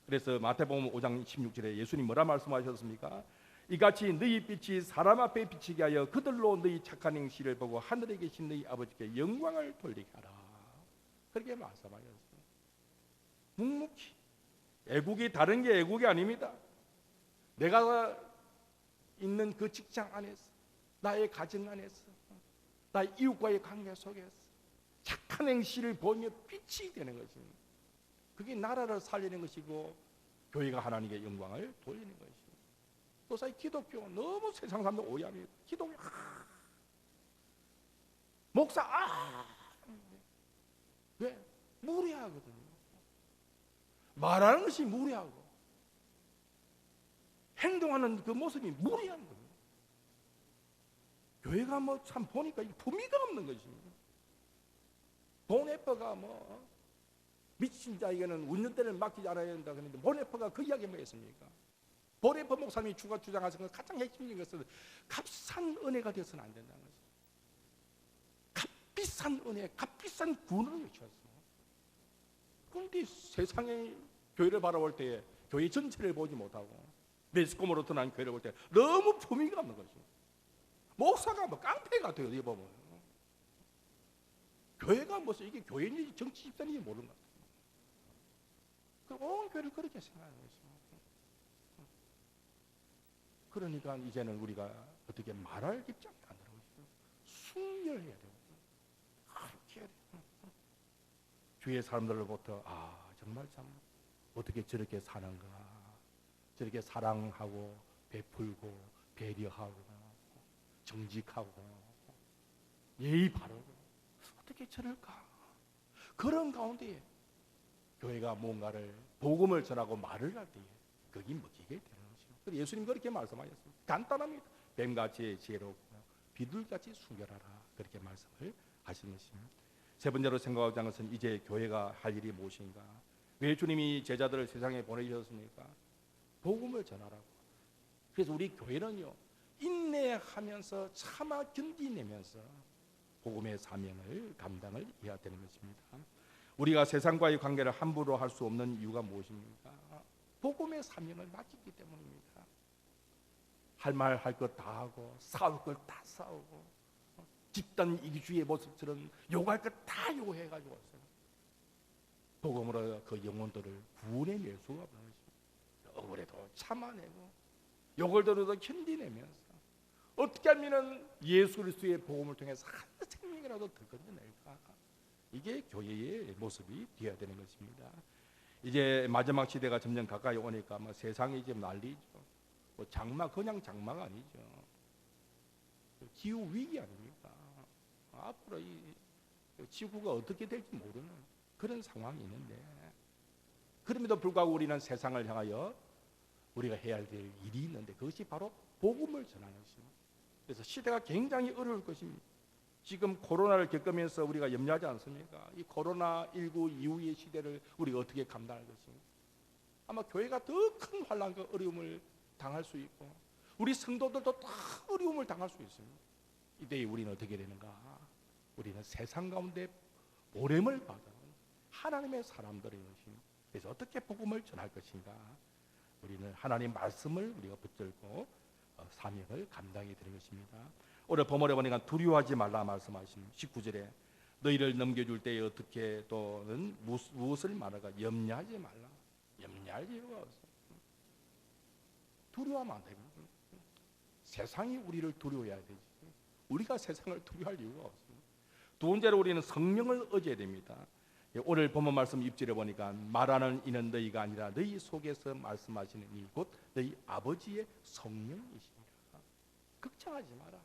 그래서 마태복음 5장 16절에 예수님 뭐라 말씀하셨습니까? 이같이 너희 빛이 사람 앞에 비치게 하여 그들로 너희 착한 행실을 보고 하늘에 계신 너희 아버지께 영광을 돌리게 하라. 그렇게 말씀하셨어요. 묵묵히. 애국이 다른 게 애국이 아닙니다. 내가 있는 그 직장 안에서 나의 가정 안에서 나의 이웃과의 관계 속에서 착한 행실을 보며 빛이 되는 것입니다. 그게 나라를 살리는 것이고 교회가 하나님께 영광을 돌리는 것입니다. 또 사실 기독교 너무 세상 사람들 오해합니다. 기독교 목사 왜? 무례하거든요. 말하는 것이 무례하고 행동하는 그 모습이 무례한 거예요. 교회가 뭐 참 보니까 품위가 없는 것입니다. 본회퍼가 뭐 미친 자에게는 운전대를 맡기지 않아야 된다 그랬는데 본회퍼가 그 이야기 뭐 했습니까? 본회퍼 목사님이 주장하신 것 가장 핵심적인 것은 값싼 은혜가 되어서는 안 된다는 거죠. 값비싼 은혜, 값비싼 구원을 외쳤어요. 그런데 세상의 교회를 바라볼 때에 교회 전체를 보지 못하고 매스컴으로 드러난 교회를 볼 때 너무 품위가 없는 거죠. 목사가 뭐 깡패 같아요. 어디 보면 교회가 무슨 이게 교회인지 정치 집단인지 모르는 것 같아요. 온 교회를 그렇게 생각하는 거죠. 그러니까 이제는 우리가 어떻게 말할 입장이 안 되는 것이죠. 순결해야 되고 그렇게 해야 돼요. 주위의 사람들로부터 정말 참 어떻게 저렇게 사는가, 저렇게 사랑하고 베풀고 배려하고 정직하고 예의 바르고 어떻게 저럴까? 그런 가운데 교회가 뭔가를 복음을 전하고 말을 할 때에 거기 먹히게 되는 것이죠. 그래서 예수님 그렇게 말씀하셨습니다. 간단합니다. 뱀같이 지혜롭고 비둘기같이 순결하라, 그렇게 말씀을 하신 것입니다. 세 번째로 생각하자 하는 것은 이제 교회가 할 일이 무엇인가? 왜 주님이 제자들을 세상에 보내셨습니까? 복음을 전하라고. 그래서 우리 교회는요, 인내하면서 참아 견디내면서 복음의 사명을 감당을 해야 되는 것입니다. 우리가 세상과의 관계를 함부로 할 수 없는 이유가 무엇입니까? 복음의 사명을 맡겼기 때문입니다. 할 말 할 것 다 하고 싸울 걸 다 싸우고 집단 이기주의의 모습처럼 요구할 것 다 요구해가지고 왔어요. 복음으로 그 영혼들을 구원해낼 수가 없는 것입니다. 억울해도 참아내고 욕을 들어도 견디내면서 어떻게 하면 예수 그리스도의 복음을 통해서 한 생명이라도 더 건져낼까? 이게 교회의 모습이 되어야 되는 것입니다. 이제 마지막 시대가 점점 가까이 오니까 뭐 세상이 이제 난리죠. 뭐 장마 그냥 장마가 아니죠. 기후 위기 아닙니까? 앞으로 이 지구가 어떻게 될지 모르는 그런 상황이 있는데, 그럼에도 불구하고 우리는 세상을 향하여 우리가 해야 될 일이 있는데 그것이 바로 복음을 전하는 것입니다. 그래서 시대가 굉장히 어려울 것입니다. 지금 코로나를 겪으면서 우리가 염려하지 않습니까? 이 코로나19 이후의 시대를 우리가 어떻게 감당할 것인가? 아마 교회가 더 큰 환난과 어려움을 당할 수 있고 우리 성도들도 더 어려움을 당할 수 있습니다. 이때에 우리는 어떻게 되는가? 우리는 세상 가운데 보냄을 받은 하나님의 사람들인 것입니다. 그래서 어떻게 복음을 전할 것인가? 우리는 하나님 말씀을 우리가 붙들고 사명을 감당해야 되는 것입니다. 오늘 본문에 보니까 두려워하지 말라 말씀하신 19절에 너희를 넘겨줄 때에 어떻게 또는 무엇을 말할까? 염려하지 말라. 염려할 이유가 없어. 두려워하면 안 됩니다. 세상이 우리를 두려워해야 되지. 우리가 세상을 두려워할 이유가 없습니다. 두 번째로 우리는 성령을 의지해야 됩니다. 오늘 본문 말씀 6절에 보니까 말하는 이는 너희가 아니라 너희 속에서 말씀하시는 이 곧 너희 아버지의 성령이시니라. 걱정하지 마라.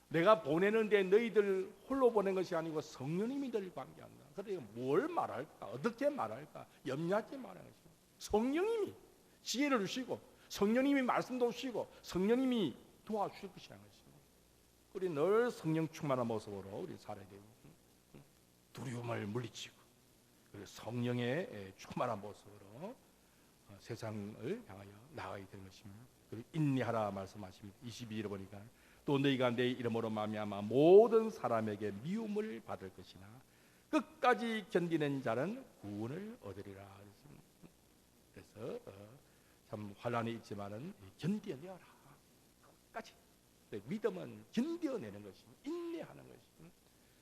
내가 보내는데 너희들 홀로 보낸 것이 아니고 성령님이 늘 관계한다. 그래서 뭘 말할까? 어떻게 말할까? 염려하지 말아야 것입니다. 성령님이 지혜를 주시고 성령님이 말씀도 주시고 성령님이 도와주실 것이라는 것입니다. 우리 늘 성령 충만한 모습으로 우리 살아야 되고 두려움을 물리치고 그리고 성령의 충만한 모습으로 세상을 향하여 나아가야 되는 것입니다. 그리고 인내하라 말씀하십니다. 22절에 보니까 또 너희가 내 이름으로 말미암아 모든 사람에게 미움을 받을 것이나 끝까지 견디는 자는 구원을 얻으리라. 그래서 참 환난이 있지만은 견뎌내라. 끝까지. 믿음은 견뎌내는 것입니다. 인내하는 것입니다.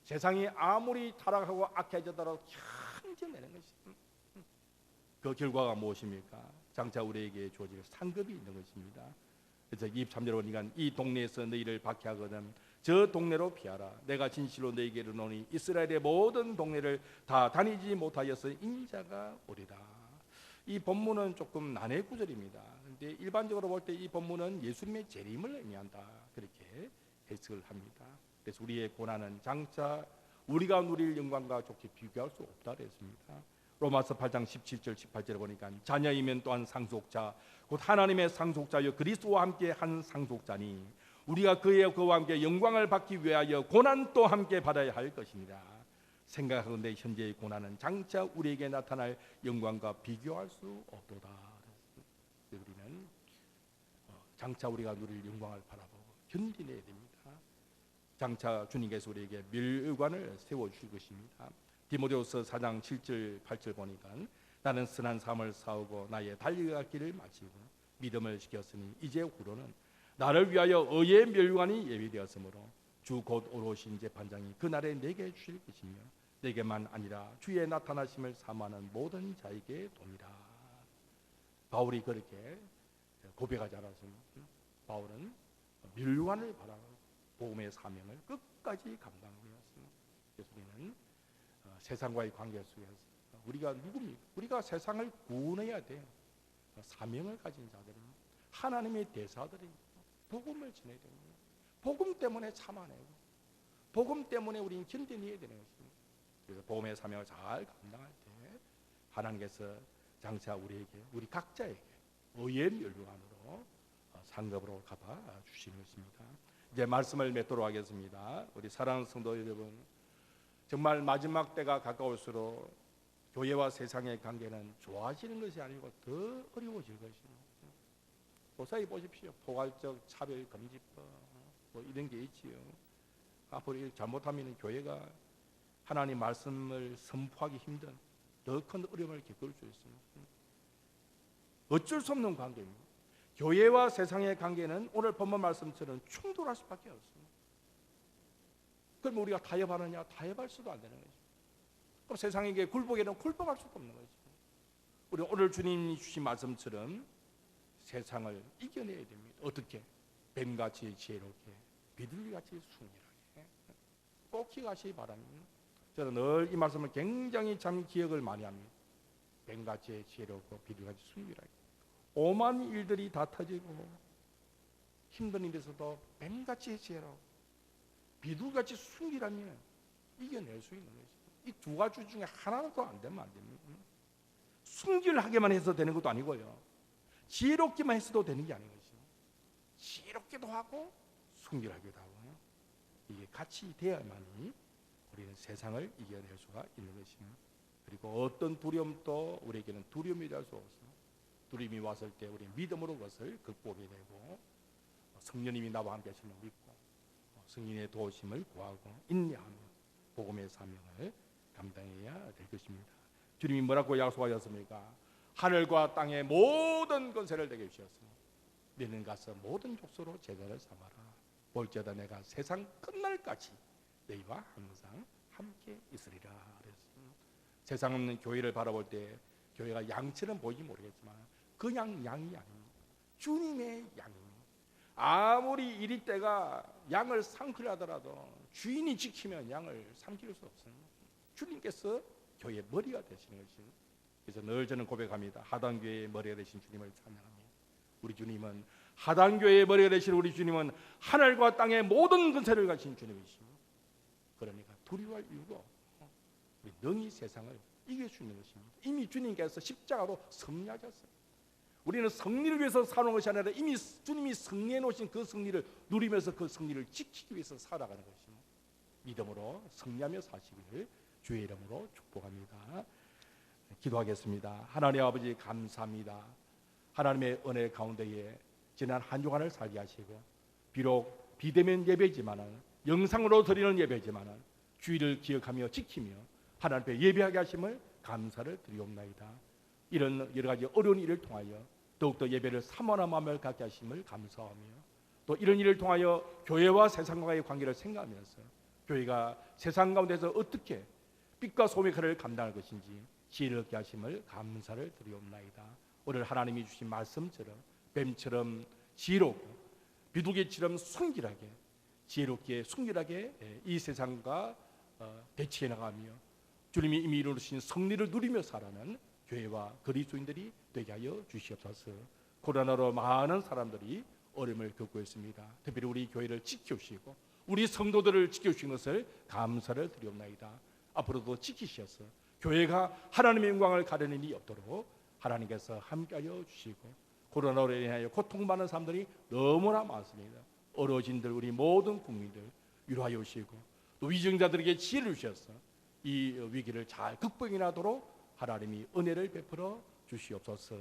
세상이 아무리 타락하고 악해지더라도 견뎌내는 것입니다. 그 결과가 무엇입니까? 장차 우리에게 주어질 상급이 있는 것입니다. 그래서 23절에 보니까 이 동네에서 너희를 박해하거든 저 동네로 피하라. 내가 진실로 너희에게 이르노니 이스라엘의 모든 동네를 다 다니지 못하여서 인자가 오리라. 이 본문은 조금 난해 구절입니다. 그런데 일반적으로 볼 때 이 본문은 예수님의 재림을 의미한다, 그렇게 해석을 합니다. 그래서 우리의 고난은 장차 우리가 누릴 영광과 좋게 비교할 수 없다 그랬습니다. 로마서 8장 17절 18절에 보니까 자녀이면 또한 상속자 곧 하나님의 상속자여 그리스도와 함께 한 상속자니 우리가 그와 함께 영광을 받기 위하여 고난도 함께 받아야 할 것입니다. 생각하건대 현재의 고난은 장차 우리에게 나타날 영광과 비교할 수 없도다. 우리는 장차 우리가 누릴 영광을 바라보고 견디내야 됩니다. 장차 주님께서 우리에게 멸관을 세워주실 것입니다. 디모데후서 4장 7절 8절 보니까 나는 선한 삶을 싸우고 나의 달려갈 길을 마치고 믿음을 지켰으니 이제 후로는 나를 위하여 의의 멸관이 예비되었으므로 주 곧 오르신 재판장이 그날에 내게 주실 것이며 내게만 아니라 주의 나타나심을 사모하는 모든 자에게 돕니다. 바울이 그렇게 고백하지 않았습니까? 바울은 멸관을 바라고 복음의 사명을 끝까지 감당하였습니다. 그래서 우리는 세상과의 관계 속에서 우리가 누굽니까? 우리가 세상을 구원해야 돼요. 사명을 가진 자들은 하나님의 대사들입니다. 복음을 전해야 됩니다. 복음 때문에 참아내고 복음 때문에 우리는 견뎌내야 되는 것입니다. 그래서 복음의 사명을 잘 감당할 때 하나님께서 장차 우리에게 우리 각자에게 의의 멸관으로 상급으로 갚아 주시는 것입니다. 이제 말씀을 맺도록 하겠습니다. 우리 사랑하는 성도 여러분, 정말 마지막 때가 가까울수록 교회와 세상의 관계는 좋아지는 것이 아니고 더 어려워질 것입니다. 고사히 보십시오. 포괄적 차별 금지법 뭐 이런 게 있지요. 앞으로 잘못하면 교회가 하나님 말씀을 선포하기 힘든 더 큰 어려움을 겪을 수 있습니다. 어쩔 수 없는 관계입니다. 교회와 세상의 관계는 오늘 본문 말씀처럼 충돌할 수밖에 없습니다. 그럼 우리가 타협하느냐? 타협할 수도 안 되는 거죠. 그럼 세상에게 굴복에는 굴복할 수도 없는 거죠. 우리 오늘 주님이 주신 말씀처럼 세상을 이겨내야 됩니다. 어떻게? 뱀같이 지혜롭게, 비둘기같이 순결하게 꼭 기억하시기 바랍니다. 저는 늘 이 말씀을 굉장히 참 기억을 많이 합니다. 뱀같이 지혜롭고 비둘기같이 순결하게. 오만 일들이 다 터지고 힘든 일에서도 뱀같이 지혜롭고 비둘기같이 순결하면 이겨낼 수 있는 거죠. 이 두 가지 중에 하나도 안 되면 안 됩니다. 순결하게만 해서 되는 것도 아니고요, 지혜롭기만 해서도 되는 게 아닌 거죠. 지혜롭기도 하고 순결하기도 하고 이게 같이 되어야만이 우리는 세상을 이겨낼 수가 있는 것입니다. 그리고 어떤 두려움도 우리에게는 두려움이 될 수 없습니다. 두려움이 왔을 때 우리는 믿음으로 그것을 극복해야 되고, 성령님이 나와 함께 하심을 믿고 성인의 도우심을 구하고 인내하며 복음의 사명을 감당해야 될 것입니다. 주님이 뭐라고 약속하셨습니까? 하늘과 땅의 모든 권세를 내게 주셨으니 너는 가서 모든 족속으로 제자를 삼아라. 볼지어다 내가 세상 끝날까지 너희와 항상 함께 있으리라 그랬습니다. 세상은 교회를 바라볼 때 교회가 양처럼 보이기 모르겠지만 그냥 양이 아닙니다. 주님의 양입니다. 아무리 이리 때가 양을 삼키려 하더라도 주인이 지키면 양을 삼킬 수 없습니다. 주님께서 교회의 머리가 되시는 것입니다. 그래서 늘 저는 고백합니다. 하단교회의 머리가 되신 주님을 찬양합니다. 우리 주님은 하단교회의 머리가 되신 우리 주님은 하늘과 땅의 모든 권세를 가진 주님이십니다. 그러니까 두려워할 이유가 없고 우리 능히 세상을 이길 수 있는 것입니다. 이미 주님께서 십자가로 승리하셨어요. 우리는 승리를 위해서 사는 것이 아니라 이미 주님이 승리해 놓으신 그 승리를 누리면서 그 승리를 지키기 위해서 살아가는 것입니다. 믿음으로 승리하며 사시기를 주의 이름으로 축복합니다. 기도하겠습니다. 하나님 아버지 감사합니다. 하나님의 은혜 가운데에 지난 한 주간을 살게 하시고 비록 비대면 예배지만은 영상으로 드리는 예배지만은 주의를 기억하며 지키며 하나님 앞에 예배하게 하심을 감사를 드리옵나이다. 이런 여러 가지 어려운 일을 통하여 더욱더 예배를 사모하는 마음을 갖게 하심을 감사하며 또 이런 일을 통하여 교회와 세상과의 관계를 생각하면서 교회가 세상 가운데서 어떻게 빛과 소음의 칼을 감당할 것인지 지혜를 얻게 하심을 감사를 드리옵나이다. 오늘 하나님이 주신 말씀처럼 뱀처럼 지혜롭고 비둘기처럼 순결하게 지혜롭게 순결하게 이 세상과 대치해 나가며 주님이 이미 이루신 승리를 누리며 살아가는 교회와 그리스도인들이 되게 하여 주시옵소서. 코로나로 많은 사람들이 어려움을 겪고 있습니다. 특별히 우리 교회를 지켜주시고 우리 성도들을 지켜주신 것을 감사를 드리옵나이다. 앞으로도 지키셔서 교회가 하나님의 영광을 가리는 일이 없도록 하나님께서 함께하여 주시고 코로나로 인하여 고통받는 사람들이 너무나 많습니다. 어려워진들 우리 모든 국민들 위로하여 주시고 또 위정자들에게 지혜를 주셔서 이 위기를 잘 극복하도록 하나님이 은혜를 베풀어 주시옵소서.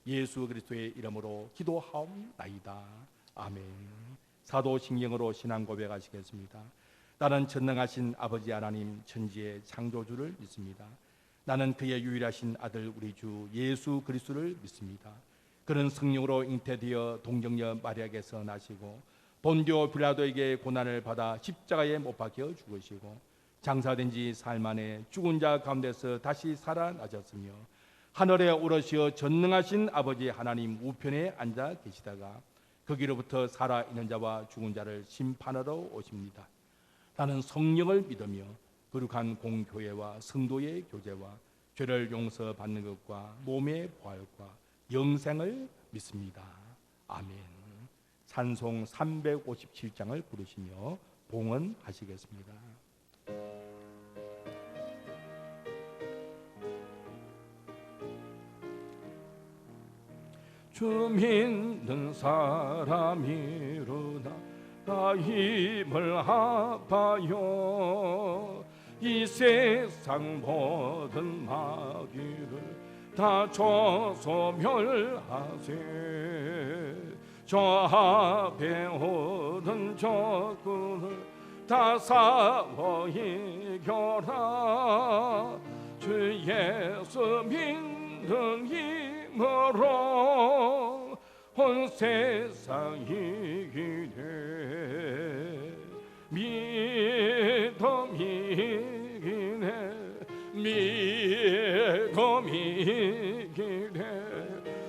예수 그리스도의 이름으로 기도하옵나이다. 아멘. 사도신경으로 신앙 고백하시겠습니다. 나는 전능하신 아버지 하나님 천지의 창조주를 믿습니다. 나는 그의 유일하신 아들 우리 주 예수 그리스도를 믿습니다. 그는 성령으로 잉태되어 동정녀 마리아에게서 나시고 본디오 빌라도에게 고난을 받아 십자가에 못 박혀 죽으시고 장사된 지 사흘 만에 죽은 자 가운데서 다시 살아나셨으며 하늘에 오르시어 전능하신 아버지 하나님 우편에 앉아 계시다가 거기로부터 살아있는 자와 죽은 자를 심판하러 오십니다. 나는 성령을 믿으며 거룩한 공교회와 성도의 교제와 죄를 용서받는 것과 몸의 부활과 영생을 믿습니다. 아멘. 찬송 357장을 부르시며 봉헌하시겠습니다. 주 믿는 사람이 일어나 다 힘을 합하여 이 세상 모든 마귀를 다 조소멸하세. 저 앞에 오던 적군을 다 싸워 이겨라. 주 예수 믿는 힘으로 온 세상 이기네. 믿음 이기네. 믿음 이기네.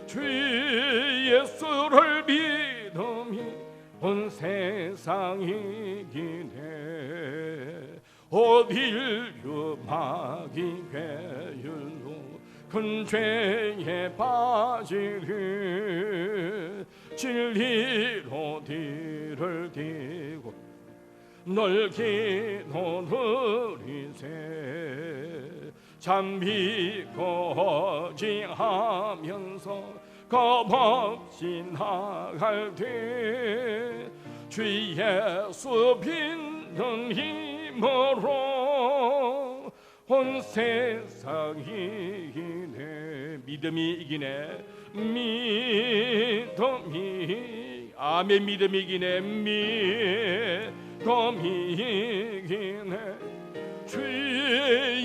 주 예수를 믿음이 온 세상 이기네. 어딜 마귀 괴율로 큰 죄에 빠지리. 진리로 뒤를 띠고 넓기도 누리세. 잠비고 어지하면서 겁없이 나갈 때 주 예수 믿는 힘으로 온 세상 이기네. 믿음이 이기네. 믿음이 아멘. 믿음이 이기네. 믿음이 이기네. 주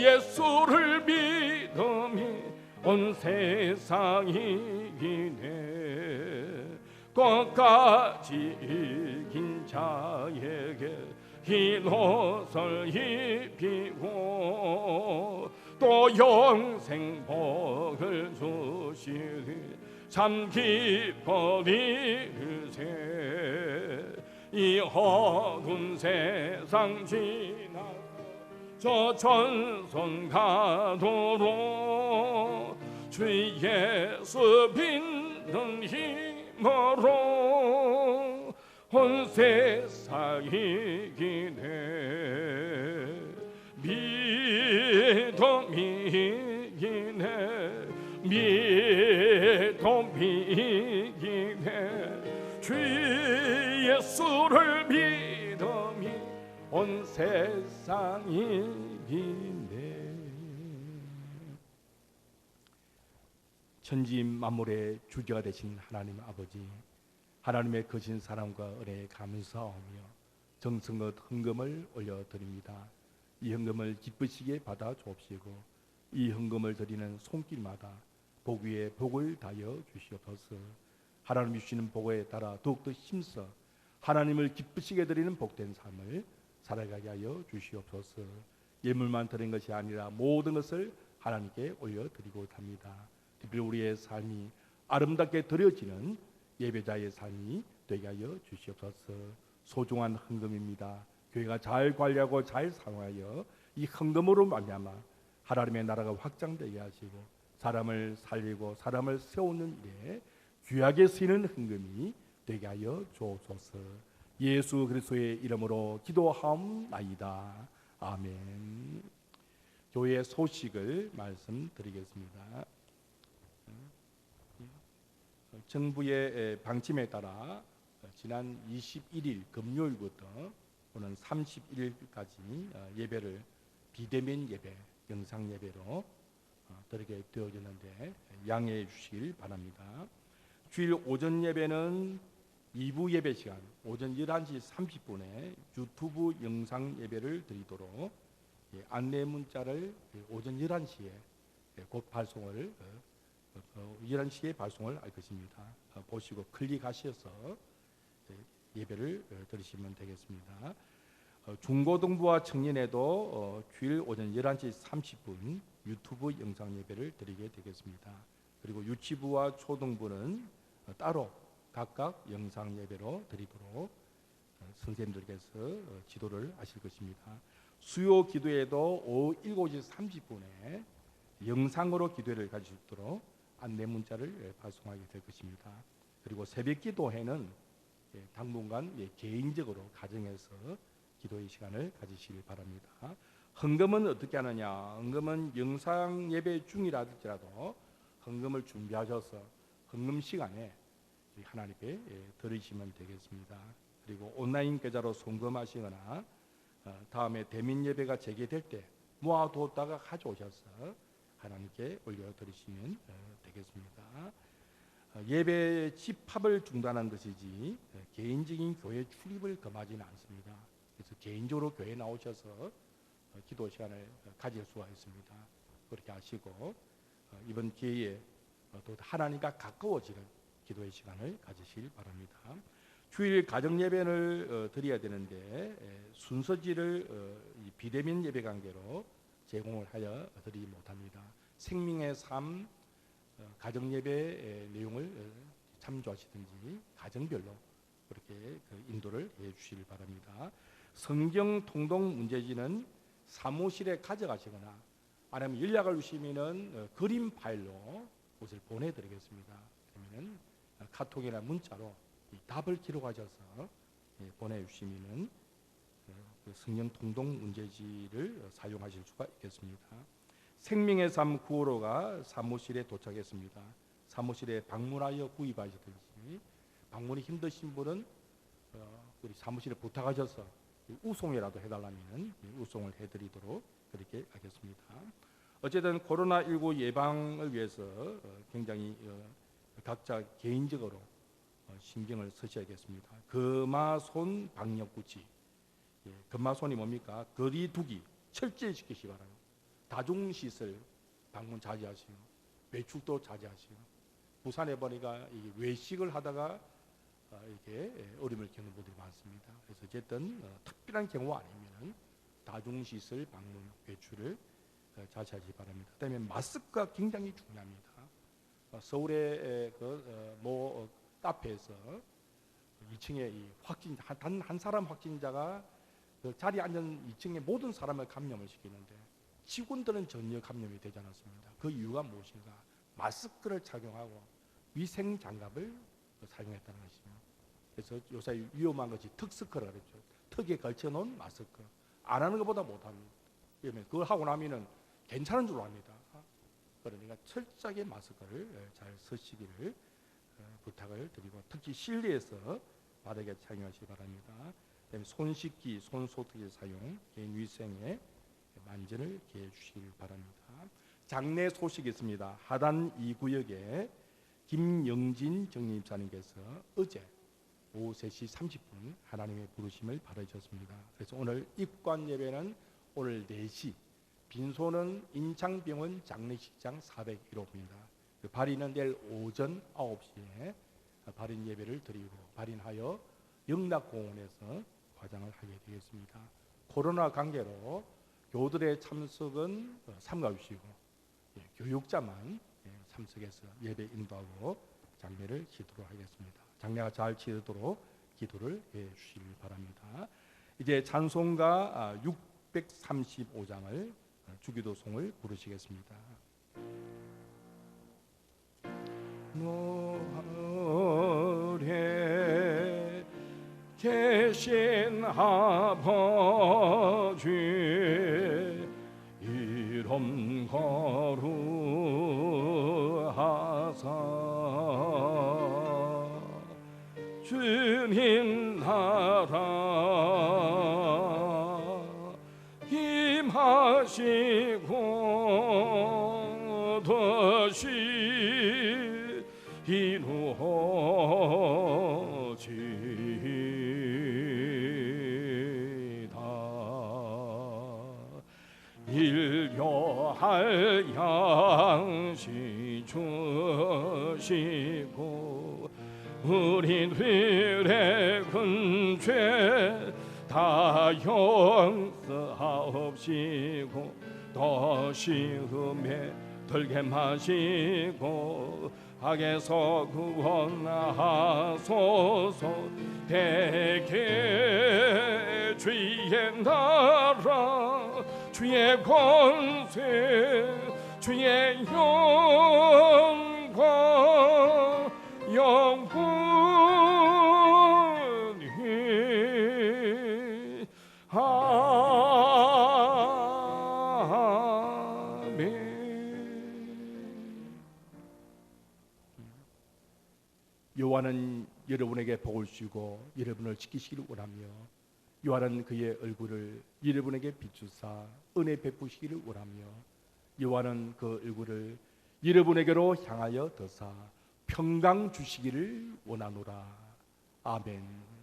예수를 믿음이 온 세상 이기네. 끝까지 이긴 자에게 흰 옷을 입히고 또 영생 복을 주시리. 참 기뻐리세. 이 어두운 세상 지나 저 전선 가도록 주 예수 믿는 힘으로 온 세상 이기네. 믿음 이기네. 믿음 이기네. 주 예수를 믿음이 온 세상 이기네. 천지 만물의 주제가 되신 하나님 아버지, 하나님의 거신 사랑과 은혜에 감사하며 정성껏 헌금을 올려드립니다. 이 헌금을 기쁘시게 받아 주옵시고 이 헌금을 드리는 손길마다 복 위에 복을 다여 주시옵소서. 하나님 주시는 복에 따라 더욱더 힘써 하나님을 기쁘시게 드리는 복된 삶을 살아가게 하여 주시옵소서. 예물만 드린 것이 아니라 모든 것을 하나님께 올려드리고 합니다. 특별히 우리의 삶이 아름답게 드려지는 예배자의 삶이 되게 하여 주시옵소서. 소중한 헌금입니다. 교회가 잘 관리하고 잘 사용하여 이 헌금으로 말미암아 하나님의 나라가 확장되게 하시고 사람을 살리고 사람을 세우는 일에 귀하게 쓰이는 헌금이 되게 하여 주옵소서. 예수 그리스도의 이름으로 기도하옵나이다. 아멘. 교회 소식을 말씀드리겠습니다. 정부의 방침에 따라 지난 21일 금요일부터 오는 31일까지 예배를 비대면 예배, 영상 예배로 드리게 되어졌는데 양해해 주시길 바랍니다. 주일 오전 예배는 2부 예배 시간 오전 11시 30분에 유튜브 영상 예배를 드리도록 안내 문자를 오전 11시에 곧 발송을 11시에 발송을 할 것입니다. 보시고 클릭하셔서 예배를 드리시면 되겠습니다. 중고등부와 청년에도 주일 오전 11시 30분 유튜브 영상 예배를 드리게 되겠습니다. 그리고 유치부와 초등부는 따로 각각 영상 예배로 드리도록 선생님들께서 지도를 하실 것입니다. 수요 기도에도 오후 7시 30분에 영상으로 기도를 가질 수 있도록 안내 문자를 발송하게 될 것입니다. 그리고 새벽 기도회는 당분간 개인적으로 가정에서 기도의 시간을 가지시길 바랍니다. 헌금은 어떻게 하느냐? 헌금은 영상 예배 중이라도 헌금을 준비하셔서 헌금 시간에 하나님께 드리시면 되겠습니다. 그리고 온라인 계좌로 송금하시거나 다음에 대민 예배가 재개될 때 모아두었다가 가져오셔서 하나님께 올려드리시면 되겠습니다. 예배 집합을 중단한 것이지 개인적인 교회 출입을 금하지는 않습니다. 그래서 개인적으로 교회에 나오셔서 기도 시간을 가질 수가 있습니다. 그렇게 하시고 이번 기회에 또 하나님과 가까워지는 기도의 시간을 가지실 바랍니다. 주일 가정 예배를 드려야 되는데 순서지를 비대면 예배 관계로 제공을 하여 드리지 못합니다. 생명의 삶 가정 예배 내용을 참조하시든지 가정별로 그렇게 인도를 해 주시길 바랍니다. 성경 통독 문제지는 사무실에 가져가시거나 아니면 연락을 주시면은 그림 파일로 그것을 보내드리겠습니다. 그러면은 카톡이나 문자로 답을 기록하셔서 보내주시면은 그 성경 통독 문제지를 사용하실 수가 있겠습니다. 생명의 삶 구호로가 사무실에 도착했습니다. 사무실에 방문하여 구입하시든지 방문이 힘드신 분은 우리 사무실에 부탁하셔서 우송이라도 해달라면 우송을 해드리도록 그렇게 하겠습니다. 어쨌든 코로나19 예방을 위해서 굉장히 각자 개인적으로 신경을 쓰셔야겠습니다. 금화손 방역구치. 금화손이 뭡니까? 거리 두기 철저히 지키시기 바랍니다. 다중시설 방문 자제하시고 외출도 자제하시고 부산에 보니까 외식을 하다가 이렇게 어려움을 겪는 분들이 많습니다. 그래서 어쨌든 특별한 경우 아니면 다중시설 방문 외출을 자제하시기 바랍니다. 그다음에 마스크가 굉장히 중요합니다. 서울의 모 카페에서 2층에 단 한 사람 확진자가 그 자리에 앉은 2층의 모든 사람을 감염을 시키는데 직원들은 전혀 감염이 되지 않았습니다. 그 이유가 무엇인가? 마스크를 착용하고 위생 장갑을 사용했다는 것입니다. 그래서 요새 위험한 것이 턱스크라 그랬죠. 턱에 걸쳐놓은 마스크. 안 하는 것보다 못합니다. 그러면 그걸 하고 나면은 괜찮은 줄 압니다. 그러니까 철저하게 마스크를 잘 쓰시기를 부탁을 드리고 특히 실내에서 바르게 착용하시기 바랍니다. 손 씻기, 손 소독의 사용, 개인 위생에 만전을 기해 주시길 바랍니다. 장례 소식이 있습니다. 하단 2구역에 김영진 정림사님께서 어제 오후 3시 30분 하나님의 부르심을 받으셨습니다. 그래서 오늘 입관 예배는 오늘 4시, 빈소는 인창병원 장례식장 401호입니다. 발인은 내일 오전 9시에 발인 예배를 드리고 발인하여 영락공원에서 과장을 하게 되겠습니다. 코로나 관계로 교우들의 참석은 삼가주시고 교육자만 참석해서 예배 인도하고 장례를 치도록 하겠습니다. 장례가 잘 치르도록 기도를 해 주시기 바랍니다. 이제 찬송가 635장을 주기도송을 부르시겠습니다. 노래 계신 아버지 이름 거루하사 주님 나라 임하시고 다시 이루어지다 일교할 양식 주시고 우리들의 근죄 다 용서하옵시고 다시 흠에 들게 마시고 악에서 구원하소서 대개 주의 나라 주의 권세 주의 영광 영원히 아멘. 여호와는 여러분에게 복을 주고 여러분을 지키시기를 원하며 여호와는 그의 얼굴을 여러분에게 비추사 은혜 베푸시기를 원하며 여호와는 그 얼굴을 여러분에게로 향하여 드사 평강 주시기를 원하노라. 아멘.